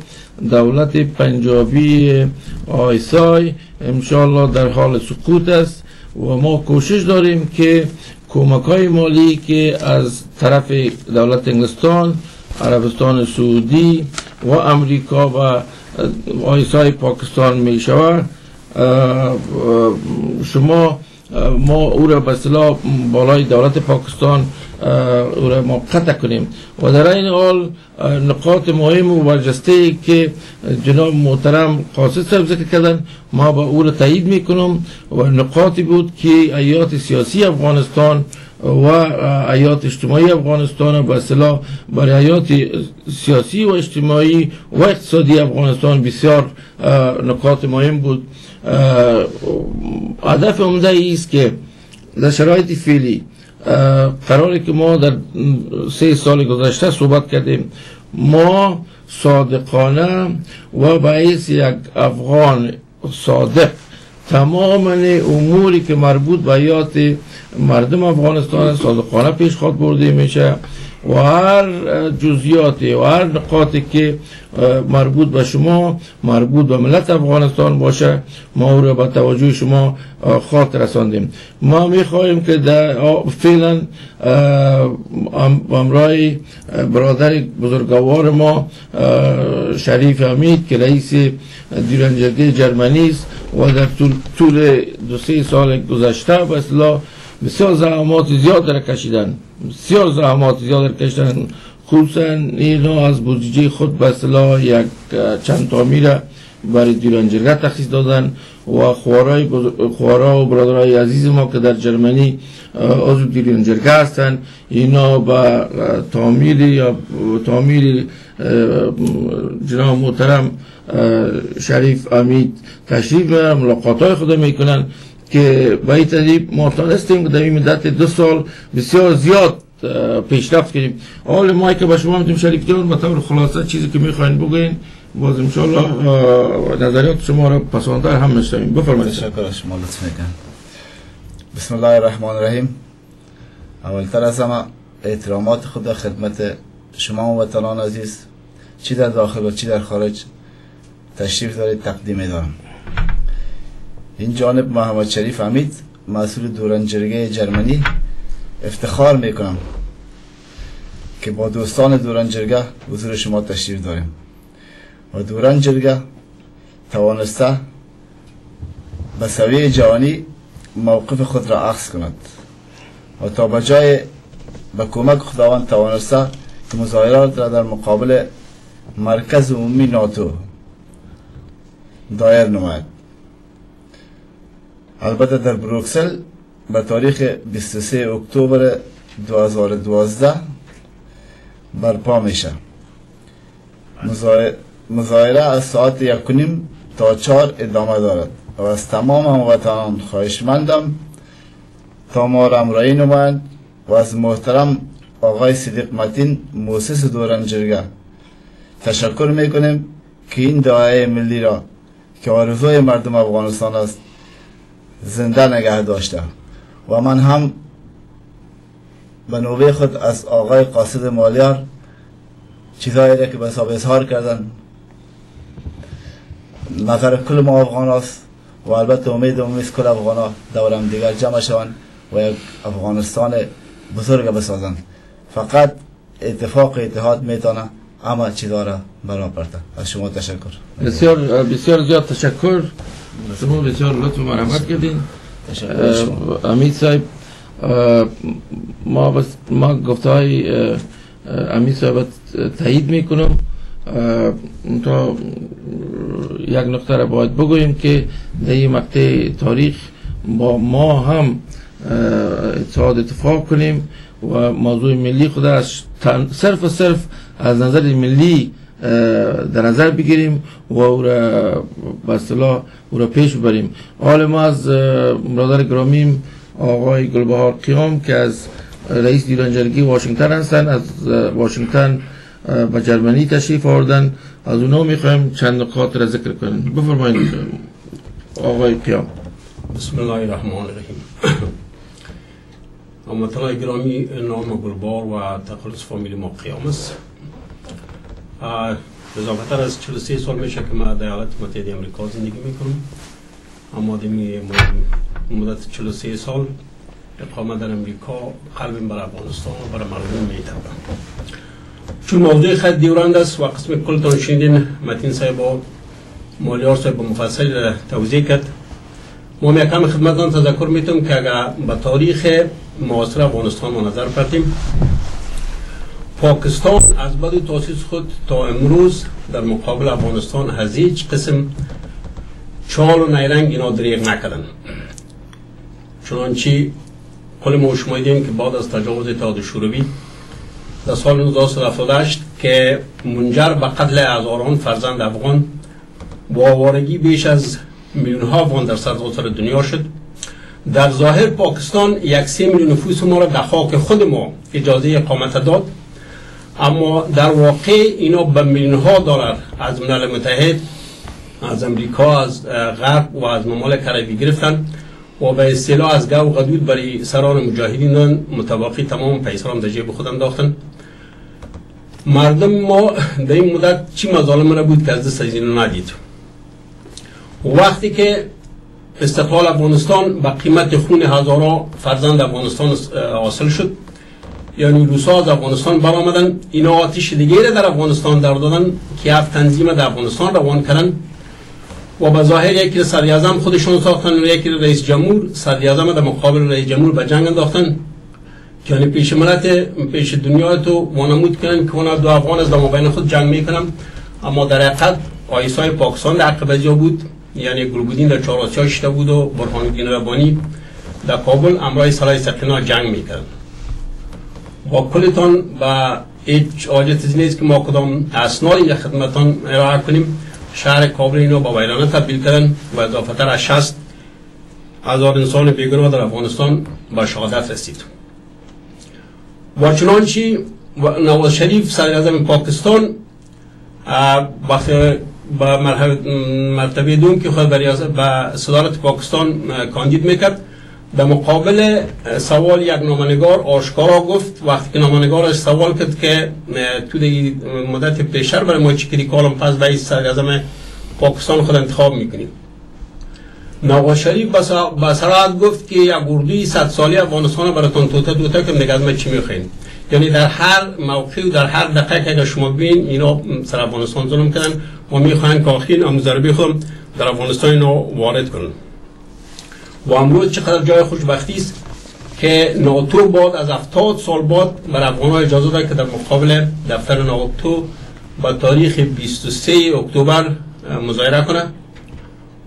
[SPEAKER 2] دولت پنجابی آیسای انشاءالله در حال سقوط است و ما کوشش داریم که کمک های مالی که از طرف دولت انگلستان، عربستان سعودی و امریکا و آیسای پاکستان می شود، ما او را به اصطلاح بالای دولت پاکستان او را ما قطع کنیم. و در این حال نقاط مهم و برجسته که جناب محترم قاصد صاحب ذکر کردن ما با او را تایید میکنم و نقاطی بود که ایات سیاسی افغانستان و ایات اجتماعی افغانستان به اصطلاح برای ایات سیاسی و اجتماعی و اقتصادی افغانستان بسیار نقاط مهم بود. هدف عمده است که در شرایط فعلی قراری که ما در 3 سال گذشته صحبت کردیم، ما صادقانه و باعث یک افغان صادق تمام اموری که مربوط به حیات مردم افغانستان صادقانه پیش خود برده میشه و هر جزئیاتی و هر نقاطی که مربوط به شما، مربوط به ملت افغانستان باشه، ما او را به توجه شما خاطر رساندیم. ما میخواهیم که فعلا همراه برادر بزرگوار ما شریف حمید که رئیس دیرانجرگه جرمنی است و در طول 2-3 سال گذشته به اصطلاح بسیار زحمات زیاد را کشیدن، بسیار زحمات زیاد را کشیدن، خصوصا اینا از بودجه خود به اصطلاح یک چند تعمیر برای دیرانجرگه تخصیص دادن و خوارا و برادرای عزیز ما که در جرمنی عضو دیرانجرگه هستن، اینا با تعمیر جناب محترم شریف حمید تشریف میبرن، ملاقات‌های خود میکنن که به این ترتیب ما تانستیم که در این مدت 2 سال بسیار زیاد پیشرفت کردیم. حال ما که به شما میتونیم شریف جان به طور خلاصه چیزی که میخواین بگوین، باز انشاءالله نظریات شما را پسندتر هم میشنویم. بفرمایید.
[SPEAKER 4] تشکر از شما، لطف میکنم. بسم الله الرحمن الرحیم. اولتر از همه احترامات خود خدمت شما و وطنان عزیز چی در داخل و چی در خارج تشریف دارید تقدیم دارم. این جانب محمد شریف حمید مسئول دیرانجرگه جرمنی افتخار میکنم که با دوستان دیرانجرگه حضور شما تشریف داریم و دیرانجرگه توانسته به سویه جهانی موقف خود را اخذ کند و تا به جای به کمک خداوند توانسته که مظاهرات را در مقابل مرکز عمومی ناتو دایر نماید. البته در بروکسل به تاریخ 23 اکتبر 2012 برپا میشه. مظاهره از ساعت 1:30 تا 4 ادامه دارد و از تمام هموطنان خواهشمندم تا ما را همراهی نمایند و از محترم آقای صدیق متین مؤسس دیرانجرگه تشکر میکنیم که این دعای ملی را که آرزوی مردم افغانستان است زنده نگه داشته و من هم به نوبه خود از آقای قاصد مالیار چیزهایی را که به حساب اظهار کردن نظر کل ما افغان است و البته امیدم است کل افغان ها دورم دیگر جمع شوند و یک افغانستان بزرگ بسازند. فقط اتفاق اتحاد میتونه اما چیزها را برآورده. از شما تشکر.
[SPEAKER 2] بسیار بسیار زیاد تشکر. شما بسیار لطف مرحمت کردین. حمید صاحب، ما گفته های حمید صاحب تایید میکنم. تا یک نقطه را باید بگوییم که در این مقطع تاریخ با ما هم اتفاق کنیم و موضوع ملی خود از صرف و صرف از نظر ملی در نظر بگیریم و او را به اصطلاح او را پیش ببریم. حال ما از برادر گرامی آقای گلبهار قیام که از رئیس دیرانجرگه واشنگتن هستند، از واشنگتن به جرمنی تشریف آوردن، از اونا میخوایم چند نکات را ذکر کنیم. بفرمایید آقای قیام.
[SPEAKER 5] بسم الله الرحمن الرحیم. هموطنان گرامی، نام گلبار و تخلص فامیل ما قیام است. اضافتر از 43 سال میشه که من در ایالات متحده امریکا زندگی میکنم، اما در مدت 43 سال اقامت در امریکا قلبم بر افغانستان و بر مردم میتابم. چون موضوع خیلی دیورند است و قسم کلتان شنیدین متین صاحب و مالیار صاحب مفصل توضیح کرد، ما یکم خدمتتان تذکر میتونم که اگر به تاریخ معاصر افغانستان ما نظر پرتیم، پاکستان از بعد تاسیس خود تا امروز در مقابل افغانستان از هیچ قسم چال و نیرنگ اینا دریغ نکردن. چنانچه کل ما شمایدیم که بعد از تجاوز اتحاد شوروی در سال 1978 که منجر به قتل هزاران فرزند افغان با آوارگی بیش از میلیون ها افغان در سراسر دنیا شد، در ظاهر پاکستان 1 میلیون نفوس ما را در خاک خود ما اجازه اقامت داد، اما در واقع اینا به میلیون ها دلار از ملل متحد، از امریکا، از غرب و از ممالک عربی گرفتن و به اصطلاح از گو غدود برای سران مجاهدین متواقی تمام پیسران در جیب خود انداختن مردم ما در این مدت چی مظالم را بود که از دست از اینو ندید. وقتی که استقلال افغانستان به قیمت خون هزاران فرزند افغانستان حاصل شد، یعنی روسا از افغانستان برآمدن، اینا آتش دیگه را در افغانستان در دادن که هفت تنظیم در افغانستان روان کردن و به ظاهر یکی صدراعظم خودشون ساختن و یکی رئیس جمهور. صدراعظم در مقابل رئیس جمهور به جنگ انداختن، یعنی پیش ملت، پیش دنیا تو وانمود کردن که اونا دو افغان از مابین خود جنگ میکنن. اما در حقیقت آیسای پاکستان در عقب جا بود، یعنی گلبودین در چهارآسیا شده بود و برهان الدین ربانی در کابل امرای صلاح سقینا جنگ میکرد. با کلتان و هیچ حاجت نیست که ما کدام اسنادی در خدمتان ارائه کنیم. شهر کابل اینو با ویرانه تبدیل کردن و اضافتر از 60,000 انسان بیگناه در افغانستان به شهادت رسید. و چنانچه نواز شریف صدراعظم پاکستان وقتی به مرتبه دوم که خود به صدارت پاکستان کاندید میکرد، در مقابل سوال یک نامنگار آشکارا گفت، وقتی که نامنگارش سوال کرد که تو دیگه مدت پیشتر برای ما چی کاری کالم پس رئیس صدراعظم پاکستان خود انتخاب میکنیم، نواز شریف به صراحت گفت که یک اردوی 100 سالی افغانستان براتون توته که دیگه از ما چی میخواین. یعنی در هر موقع و در هر دقیقه اگر شما ببین اینا سر افغانستان ظلم کردن و میخواین که آخرین ضربه خود در افغانستان اینو وارد کنن. و امروز چقدر جای خوشبختی است که ناتو بعد از 70 سال بعد بر افغان‌ها اجازه داد که در مقابل دفتر ناتو با تاریخ 23 اکتبر مظاهره کنه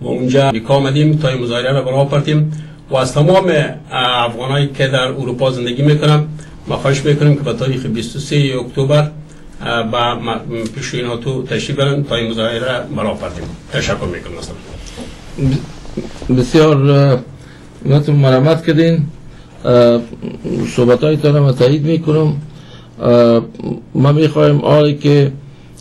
[SPEAKER 5] و اونجا امریکا آمدیم تا این مظاهره را برای پرتیم و از تمام افغانایی که در اروپا زندگی میکنن ما خواهش میکنیم که با تاریخ 23 اکتبر با پیشوی ناتو تشریف برن تا این مظاهره برای پرتیم. تشکر میکنم.
[SPEAKER 2] بسیار منتون مرامت کردین، صحبت تان را تایید میکنم. ما میخوایم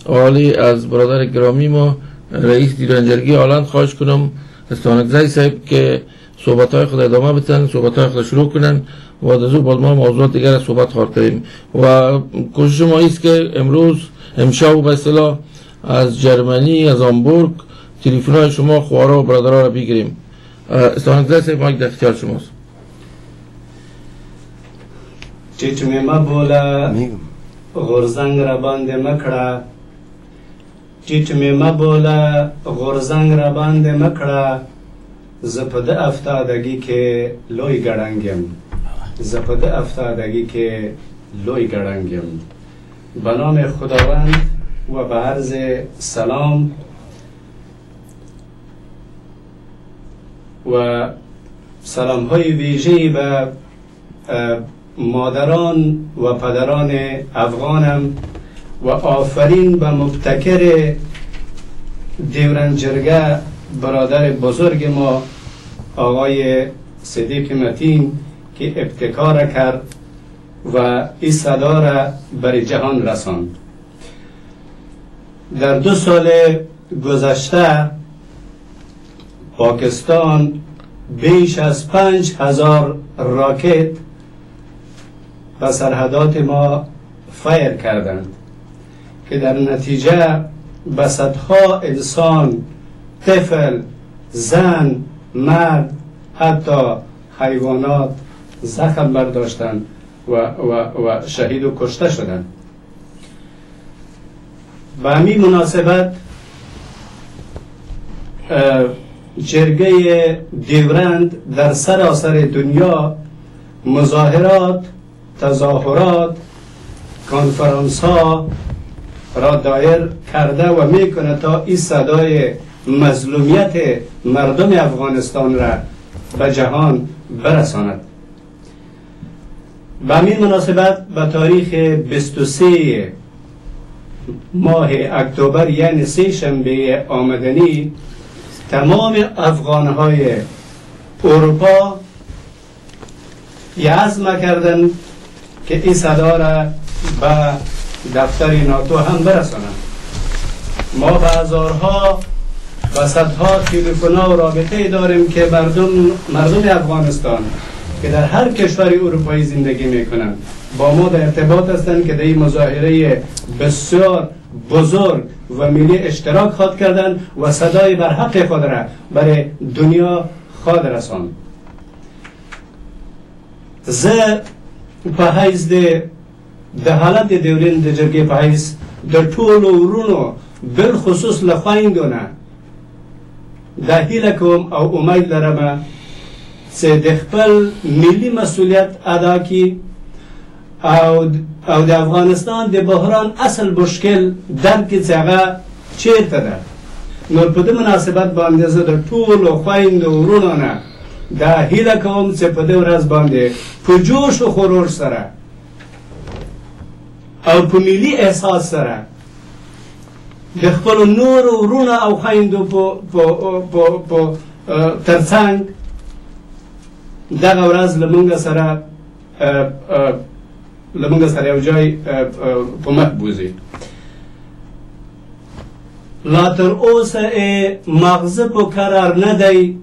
[SPEAKER 2] آلی از برادر گرامی ما رئیس دیرنجرگی آلند خواهش کنم استانکزی صاحب که صحبت های خود ادامه بتن، صحبت های خود شروع کنن و از او بعد ما موضوعات دیگر از صحبت خواهد کردیم. و کوشش ما ایست که امشب به اصطلاح از جرمنی، از هامبورگ تلفن های شما خوارا و برادرها را بگیریم. استانکزی صاحب ما در اختیار شماست.
[SPEAKER 6] چیچمی ما بولا غرزنگ را بانده مکڑا، چیچمی ما بولا غرزنگ را بانده مکڑا، زپده افتادگی که لوی گرنگم، زپده افتادگی که لوی گرنگم. به نام خداوند و به عرض سلام و سلام های ویژه‌ای به مادران و پدران افغانم و آفرین به مبتکر دیورنجرگه برادر بزرگ ما آقای صدیق متین که ابتکار کرد و این صدا را بر جهان رساند. در 2 سال گذشته پاکستان بیش از 5000 راکت به سرحدات ما فایر کردند که در نتیجه به صدها انسان، طفل، زن، مرد، حتی حیوانات زخم برداشتند و شهید و کشته شدند. به همین مناسبت جرگه دیورند در سراسر دنیا مظاهرات، تظاهرات، کنفرانس ها را دایر کرده و میکنه تا این صدای مظلومیت مردم افغانستان را به جهان برساند. به همین مناسبت به تاریخ 23 ماه اکتبر یعنی 3 شنبه آمدنی تمام افغانهای اروپا عزم کردند که این صدا را به دفتر ناتو هم برسانند. ما به هزارها و صدها تلفن‌ها و رابطه داریم که مردم افغانستان که در هر کشور اروپایی زندگی میکنند با ما در ارتباط هستند که در این مظاهره بسیار بزرگ و ملی اشتراک خواد کردند و صدای بر حق خود را برای دنیا خواد رساند. زه په حیث د حالت دورین د جرګې په حیث د ټولو ورونو بالخصوص له خویندو نه دا هیله کوم او امید لرم چې د خپل ملي مسؤلیت ادا کړي او د افغانستان د بحران اصل مشکل درک کړي چې هغه چیرته ده. نو په دې مناسبت باندې زه د ټولو خویندو ورونو نه دا هیله کوم چې په دې ورځ باندې په جوش و خروش سره او په ملي احساس سره د خپلو نورو ورونو او خویندو په ترڅنګ دغه ورځ له موږ سره یو ځای په مخ بوځي. لا تر اوسه مغزه په قرار نه دی،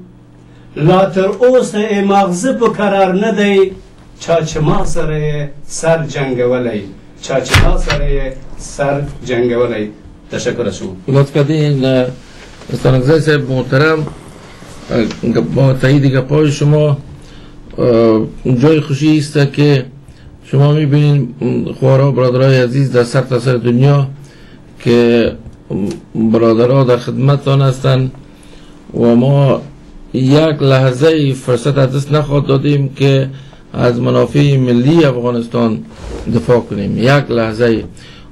[SPEAKER 6] لا تر اوسه مغزه په قرار نه دی، چا چې ما سره سر جنگولی، چا چې ما سره سر جنگولی. تشکر از شما.
[SPEAKER 2] لطف کردین استانگزای صاحب محترم، با تایید گپای شما جای خوشی است که شما میبینین خوارا برادرای عزیز در سرتاسر دنیا که برادرها در خدمتتان هستند و ما یک لحظه فرصت از دست نخواهد دادیم که از منافع ملی افغانستان دفاع کنیم. یک لحظه.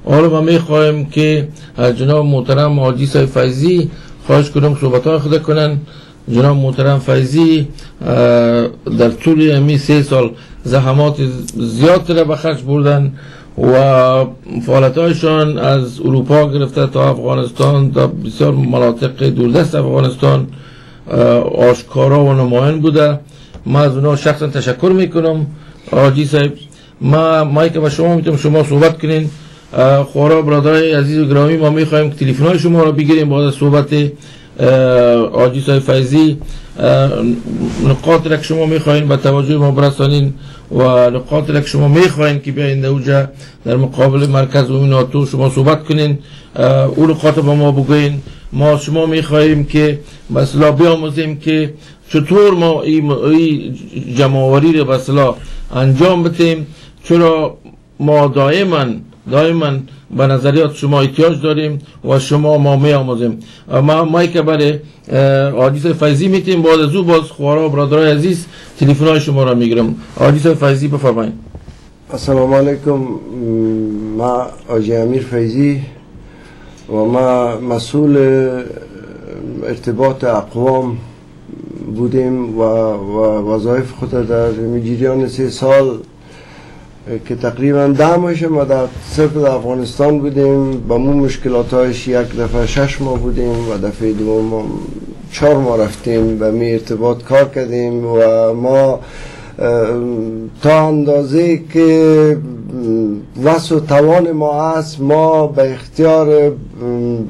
[SPEAKER 2] حالا ما میخواهیم که از جناب محترم حاجی صاحب فیضی خواهش کنم صحبتان خود کنن. جناب محترم فیضی در طول امی 3 سال زحمات زیاد را به خرج بردن و فعالیت‌هایشان از اروپا گرفته تا افغانستان تا بسیار مناطق دوردست افغانستان آشکارا و نمایان بوده. ما از اونا شخصا تشکر میکنم. حاجی صاحب ما که با شما میتونم شما صحبت کنین. خوارا برادرای عزیز و گرامی، ما میخوایم که تلفن‌های شما را بگیریم بعد از صحبت حاجی صاحب فیضی. نقاط را که شما میخواین به توجه ما برسانین و نقاط را که شما میخواین که بیاین اوجا در مقابل مرکز عمومی ناتو شما صحبت کنین، اون نقاط با ما بگوین. ما شما میخواهیم که مثلا بیاموزیم که چطور ما این جمع‌آوری را مثلا انجام بدیم، چرا ما دائما به نظریات شما احتیاج داریم و شما ما میآموزیم. ما که برای حاجی صاحب فیضی میتیم، بعد از او باز خوارا برادرای عزیز تلفن‌های شما را میگیرم. حاجی صاحب فیضی بفرمایید.
[SPEAKER 7] السلام علیکم. ما حاجی امیر فیضی و ما مسئول ارتباط اقوام بودیم و وظایف خود در جریان 3 سال که تقریبا 10 ماه ما در صرف افغانستان بودیم. با مون مشکلاتایش یک دفعه 6 ماه بودیم و دفعه دوم 4 ماه رفتیم و می ارتباط کار کردیم و ما تا اندازه که وسع و توان ما هست ما به اختیار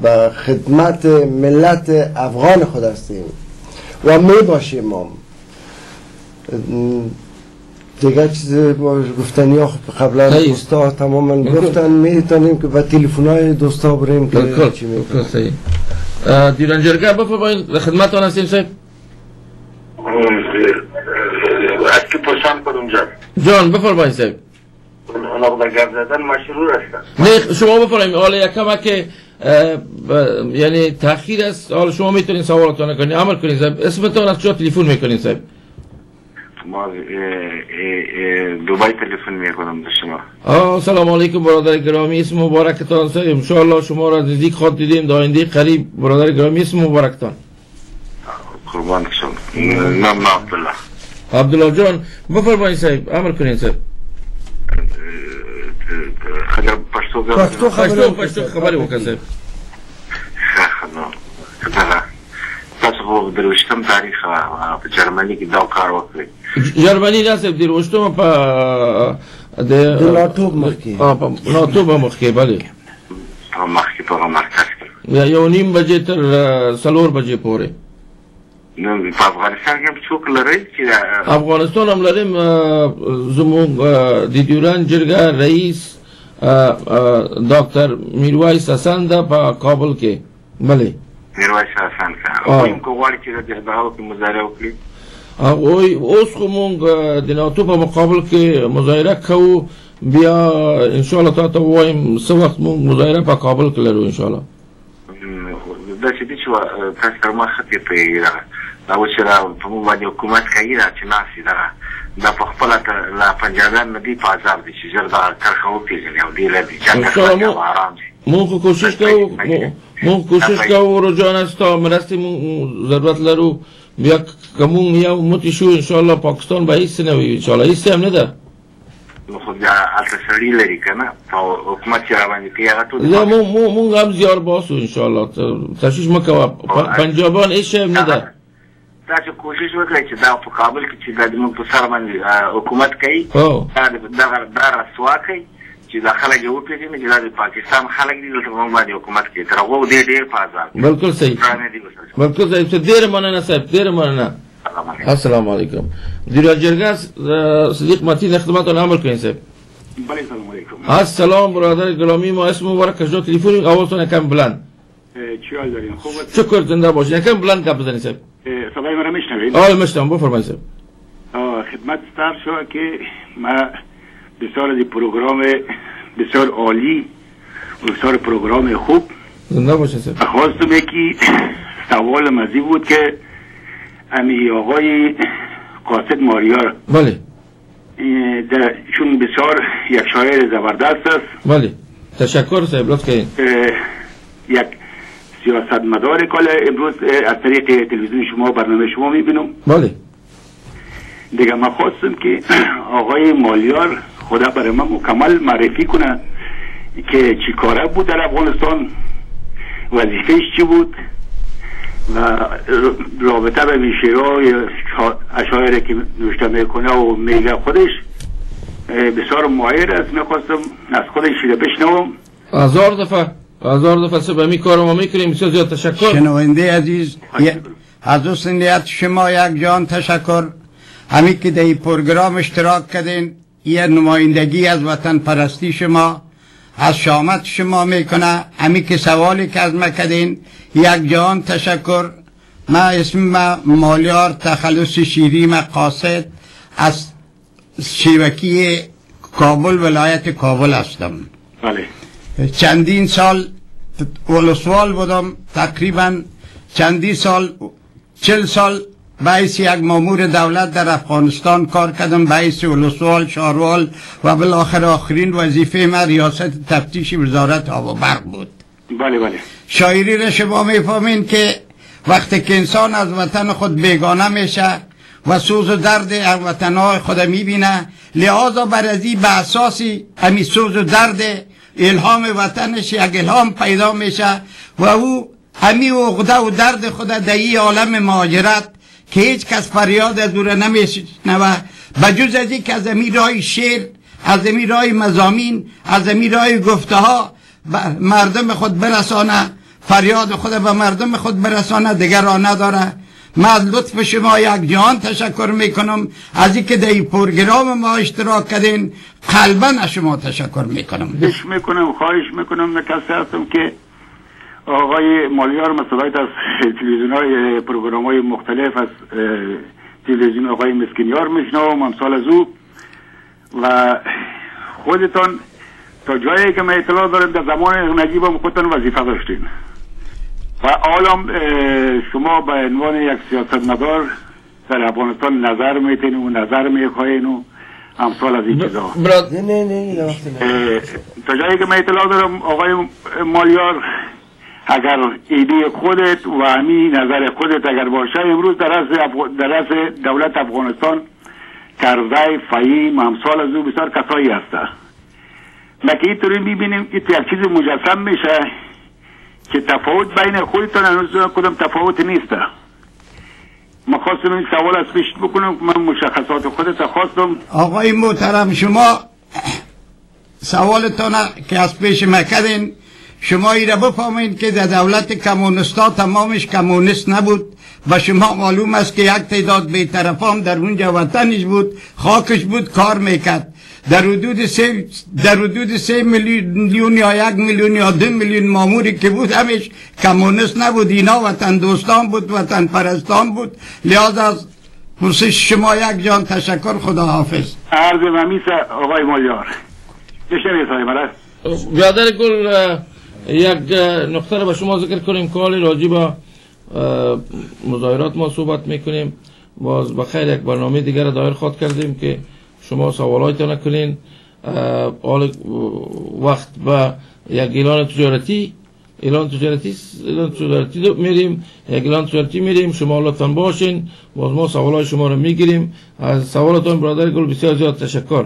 [SPEAKER 7] به خدمت ملت افغان خود هستیم و می باشیم. ما دیگر چیز گفتنی ها قبلا دوستا تماما گفتن، میتونیم که با تلفن‌های دوستا بریم که چی میکنیم.
[SPEAKER 2] دیران جرگه بفرمایید، خدمت آن هستیم صاحب.
[SPEAKER 8] از که پرسان کنم
[SPEAKER 2] جان بفرمایید صاحب.
[SPEAKER 8] نقطه گپ زدن مشروع است.
[SPEAKER 2] نه شما بفرمایید. حالا یکم که یعنی تأخیر است، حالا شما میتونید سوالاتون کنید، عمل کنید صاحب. اسمتون از کجا تلفن میکنید صاحب؟
[SPEAKER 8] ما دبی تلفن میکنم به شما.
[SPEAKER 2] سلام علیکم برادر گرامی، اسم مبارکتان صاحب. ان شاء الله شما را نزدیک خود دیدیم در آینده قریب. برادر گرامی اسم مبارکتان.
[SPEAKER 8] قربان شما. نام
[SPEAKER 2] عبدالله جان بفرمایید صاحب، عمل کنید صاحب.
[SPEAKER 8] اگر
[SPEAKER 2] پشتو خبری وکړه صاحب.
[SPEAKER 8] تاسو د 20م تاریخ په جرمني کې دا کار وکړي.
[SPEAKER 2] جرمني نه صاحب، د 20م په د ناتوب مخکې بله
[SPEAKER 8] مخکې په مرکز کې
[SPEAKER 2] یا 1:30 بجې تر 4 بجې پورې.
[SPEAKER 8] په افغانستان کې هم څوک لرئ چې
[SPEAKER 2] افغانستان هم لریم زموږ د ډیورند جرګه رئیس ډاکټر میرویس حسن ده په کابل کې. بله
[SPEAKER 8] میرویس حسن که هغوی که غواړي چې د دغه کې مظاهره وکړي.
[SPEAKER 2] هغوی اوس خو مونږ د ناتو په مقابل کې مظاهره کوو، بیا انشاءالله تا ته ووایم څه وخت مونږ مظاهره په کابل کې لرو انشاءالله.
[SPEAKER 8] داسې دي چې تاسو تر ما ښه پرې پوهېږئ دا اوس چې په موږ باندې حکومت کوي دا چې ناست دي دا په خپله له پنجابیان نه دي په عذاب دي چې ژر دغه کرښه وپېژني او دې له دې جنګ او آرام دي.
[SPEAKER 2] مونږ خو کوشش کوو رجوع نستا مرستې مونږ ضرورت لرو. بیا که مونږ یو متې شو انشاءالله پاکستان به هېڅ نه وي انشاءالله هېڅ هم نه ده.
[SPEAKER 8] نو خو بیا هلته سړي لري که نه او حکومت چې راباندې کوي هغه ټول
[SPEAKER 2] نه مونږ هم زیار باسو انشاءالله تشویش مه کوه پنجابان هېڅ شی هم نه ده.
[SPEAKER 8] تاسو کوشش وکړئ چې دا په کابل کې چې دا زموږ په سر باندې حکومت کوي دا رسوا کوي چې دا خلک یې وپېژني چې دا د پاکستان خلک دي دلته په موږ باندې حکومت کوي. تر هغو دې ډېر په عذاب.
[SPEAKER 2] بلکل صحیح بلکل صحیح. ډېره مننه صاحب ډېره مننه. السلام علیکم. ډیورند جرګه صدیق متین خدمتتان عمل کنید صاحب.
[SPEAKER 9] بله سلام علیکم.
[SPEAKER 2] السلام برادر گرامی، ما اسم مبارک کجا تلفن آوازتون یکم بلند.
[SPEAKER 9] چی حال دارین؟ خوب است؟
[SPEAKER 2] شکر زنده باشید. یکم بلند گپ بزنید صاحب.
[SPEAKER 9] صدای مرا میشنوید؟
[SPEAKER 2] آره میشنوم بفرمایید صاحب.
[SPEAKER 9] خدمت عرض شود که ما بسیار از پروگرام بسیار عالی و بسیار پروگرام خوب
[SPEAKER 2] زنده باشید صاحب.
[SPEAKER 9] خواستم یکی سوال مزی بود که امی آقای قاصد ماریار
[SPEAKER 2] بله
[SPEAKER 9] چون بسیار یک شاعر زبردست است.
[SPEAKER 2] بله تشکر صاحب لطف کنید.
[SPEAKER 9] یک سیاستمدار که امروز از طریق تلویزیون شما برنامه شما میبینم.
[SPEAKER 2] بله
[SPEAKER 9] دیگه من خواستم که آقای مالیار خدا برای من مکمل معرفی کنه که چی کاره بود در افغانستان، وظیفهش چی بود و رابطه به شعرهای اشاعری که نوشته میکنه و میگه خودش بسیار ماهر است. میخواستم از خودش بشنوم. هزار دفعه سبب می کارو ما میکنیم. بسیار زیاد تشکر.
[SPEAKER 3] شنونده عزیز از حسنیت شما یک جان تشکر. همین که در این پروگرام اشتراک کردین یه نمایندگی از وطن پرستی شما از شامت شما میکنه. همین که سوالی که از ما کردین یک جان تشکر. ما اسم ما مالیار تخلص شیری ما قاصد از شیوکی کابل ولایت کابل هستم.
[SPEAKER 9] بله
[SPEAKER 3] چندین سال ولسوال بودم، تقریبا چندین سال 40 سال باعث یک مامور دولت در افغانستان کار کردم، باعث ولسوال شهروال و بالاخره آخرین وظیفه من ریاست تفتیش وزارت آب و برق بود.
[SPEAKER 9] بله بله.
[SPEAKER 3] شاعری را شما میفهمین که وقتی که انسان از وطن خود بیگانه میشه و سوز و درد وطنهای خود میبینه، لحاظا بر ازی به اساسی همی سوز و درد الهام وطنش یک الهام پیدا میشه و او همی عقده و درد خود در این عالم مهاجرت که هیچ کس فریاد از او را نمیشنوه بجز از این که از امی رای شعر، از امی رای مضامین، از امی رای گفته ها مردم خود برسانه، فریاد خود به مردم خود برسانه، دیگر راه نداره. من از لطف شما یک جهان تشکر میکنم از اینکه در این پروگرام ما اشتراک کردین. قلبا از شما تشکر میکنم.
[SPEAKER 9] خواهش میکنم کسی هستم که آقای مالیار مسئولیت از تلویزیون های پروگرام های مختلف از تلویزیون آقای مسکینیار میشنوم امثال از او و خودتان تا جایی که من اطلاع دارم در زمان نجیب هم خودتان وظیفه داشتین و حالا شما به عنوان یک سیاستمدار در افغانستان نظر میتین و نظر میخواین و امثال از این چیزا. تا جایی که من اطلاع دارم آقای مالیار اگر ایده خودت و همین نظر خودت اگر باشه امروز در رأس دولت افغانستان کرزی، فهیم، امثال از او بسیار کسایی هسته. ما که اینطوری میبینیم که یک چیز مجسم میشه که تفاوت بین خودتان هنوز کدام تفاوت نیسته. ما خواستم این سوال از پیش بکنم. من مشخصات خودت خواستم.
[SPEAKER 3] آقای محترم شما سوالتان که از پیش ما کردین شما ایره بفهمین که در دولت کمونستا تمامش کمونست نبود. و شما معلوم است که یک تعداد بی‌طرفان در اونجا وطنش بود، خاکش بود، کار میکرد. در حدود 3 میلیون یا 1 میلیون یا 2 میلیون ماموری که بود همش کمونست نبود. اینا وطن دوستان بود، وطن پرستان بود. لحاظ از پرسش شما یک جان تشکر. خدا حافظ.
[SPEAKER 9] عرض ممیس آقای مالیار. بشنوید آقای مرد.
[SPEAKER 2] برادر گل یک نقطه رو به شما ذکر کنیم که حالی راجع به مظاهرات ما صحبت میکنیم. باز بخیر یک برنامه دیگر دایر خواد کردیم که شما سوالایتان کنین. حال وقت به یک اعلان تجارتی میریم، یک اعلان تجارتی میریم. شما لطفاً باشین، باز ما سوالای شما رو میگیریم. از سوالاتون برادر گل بسیار زیاد تشکر.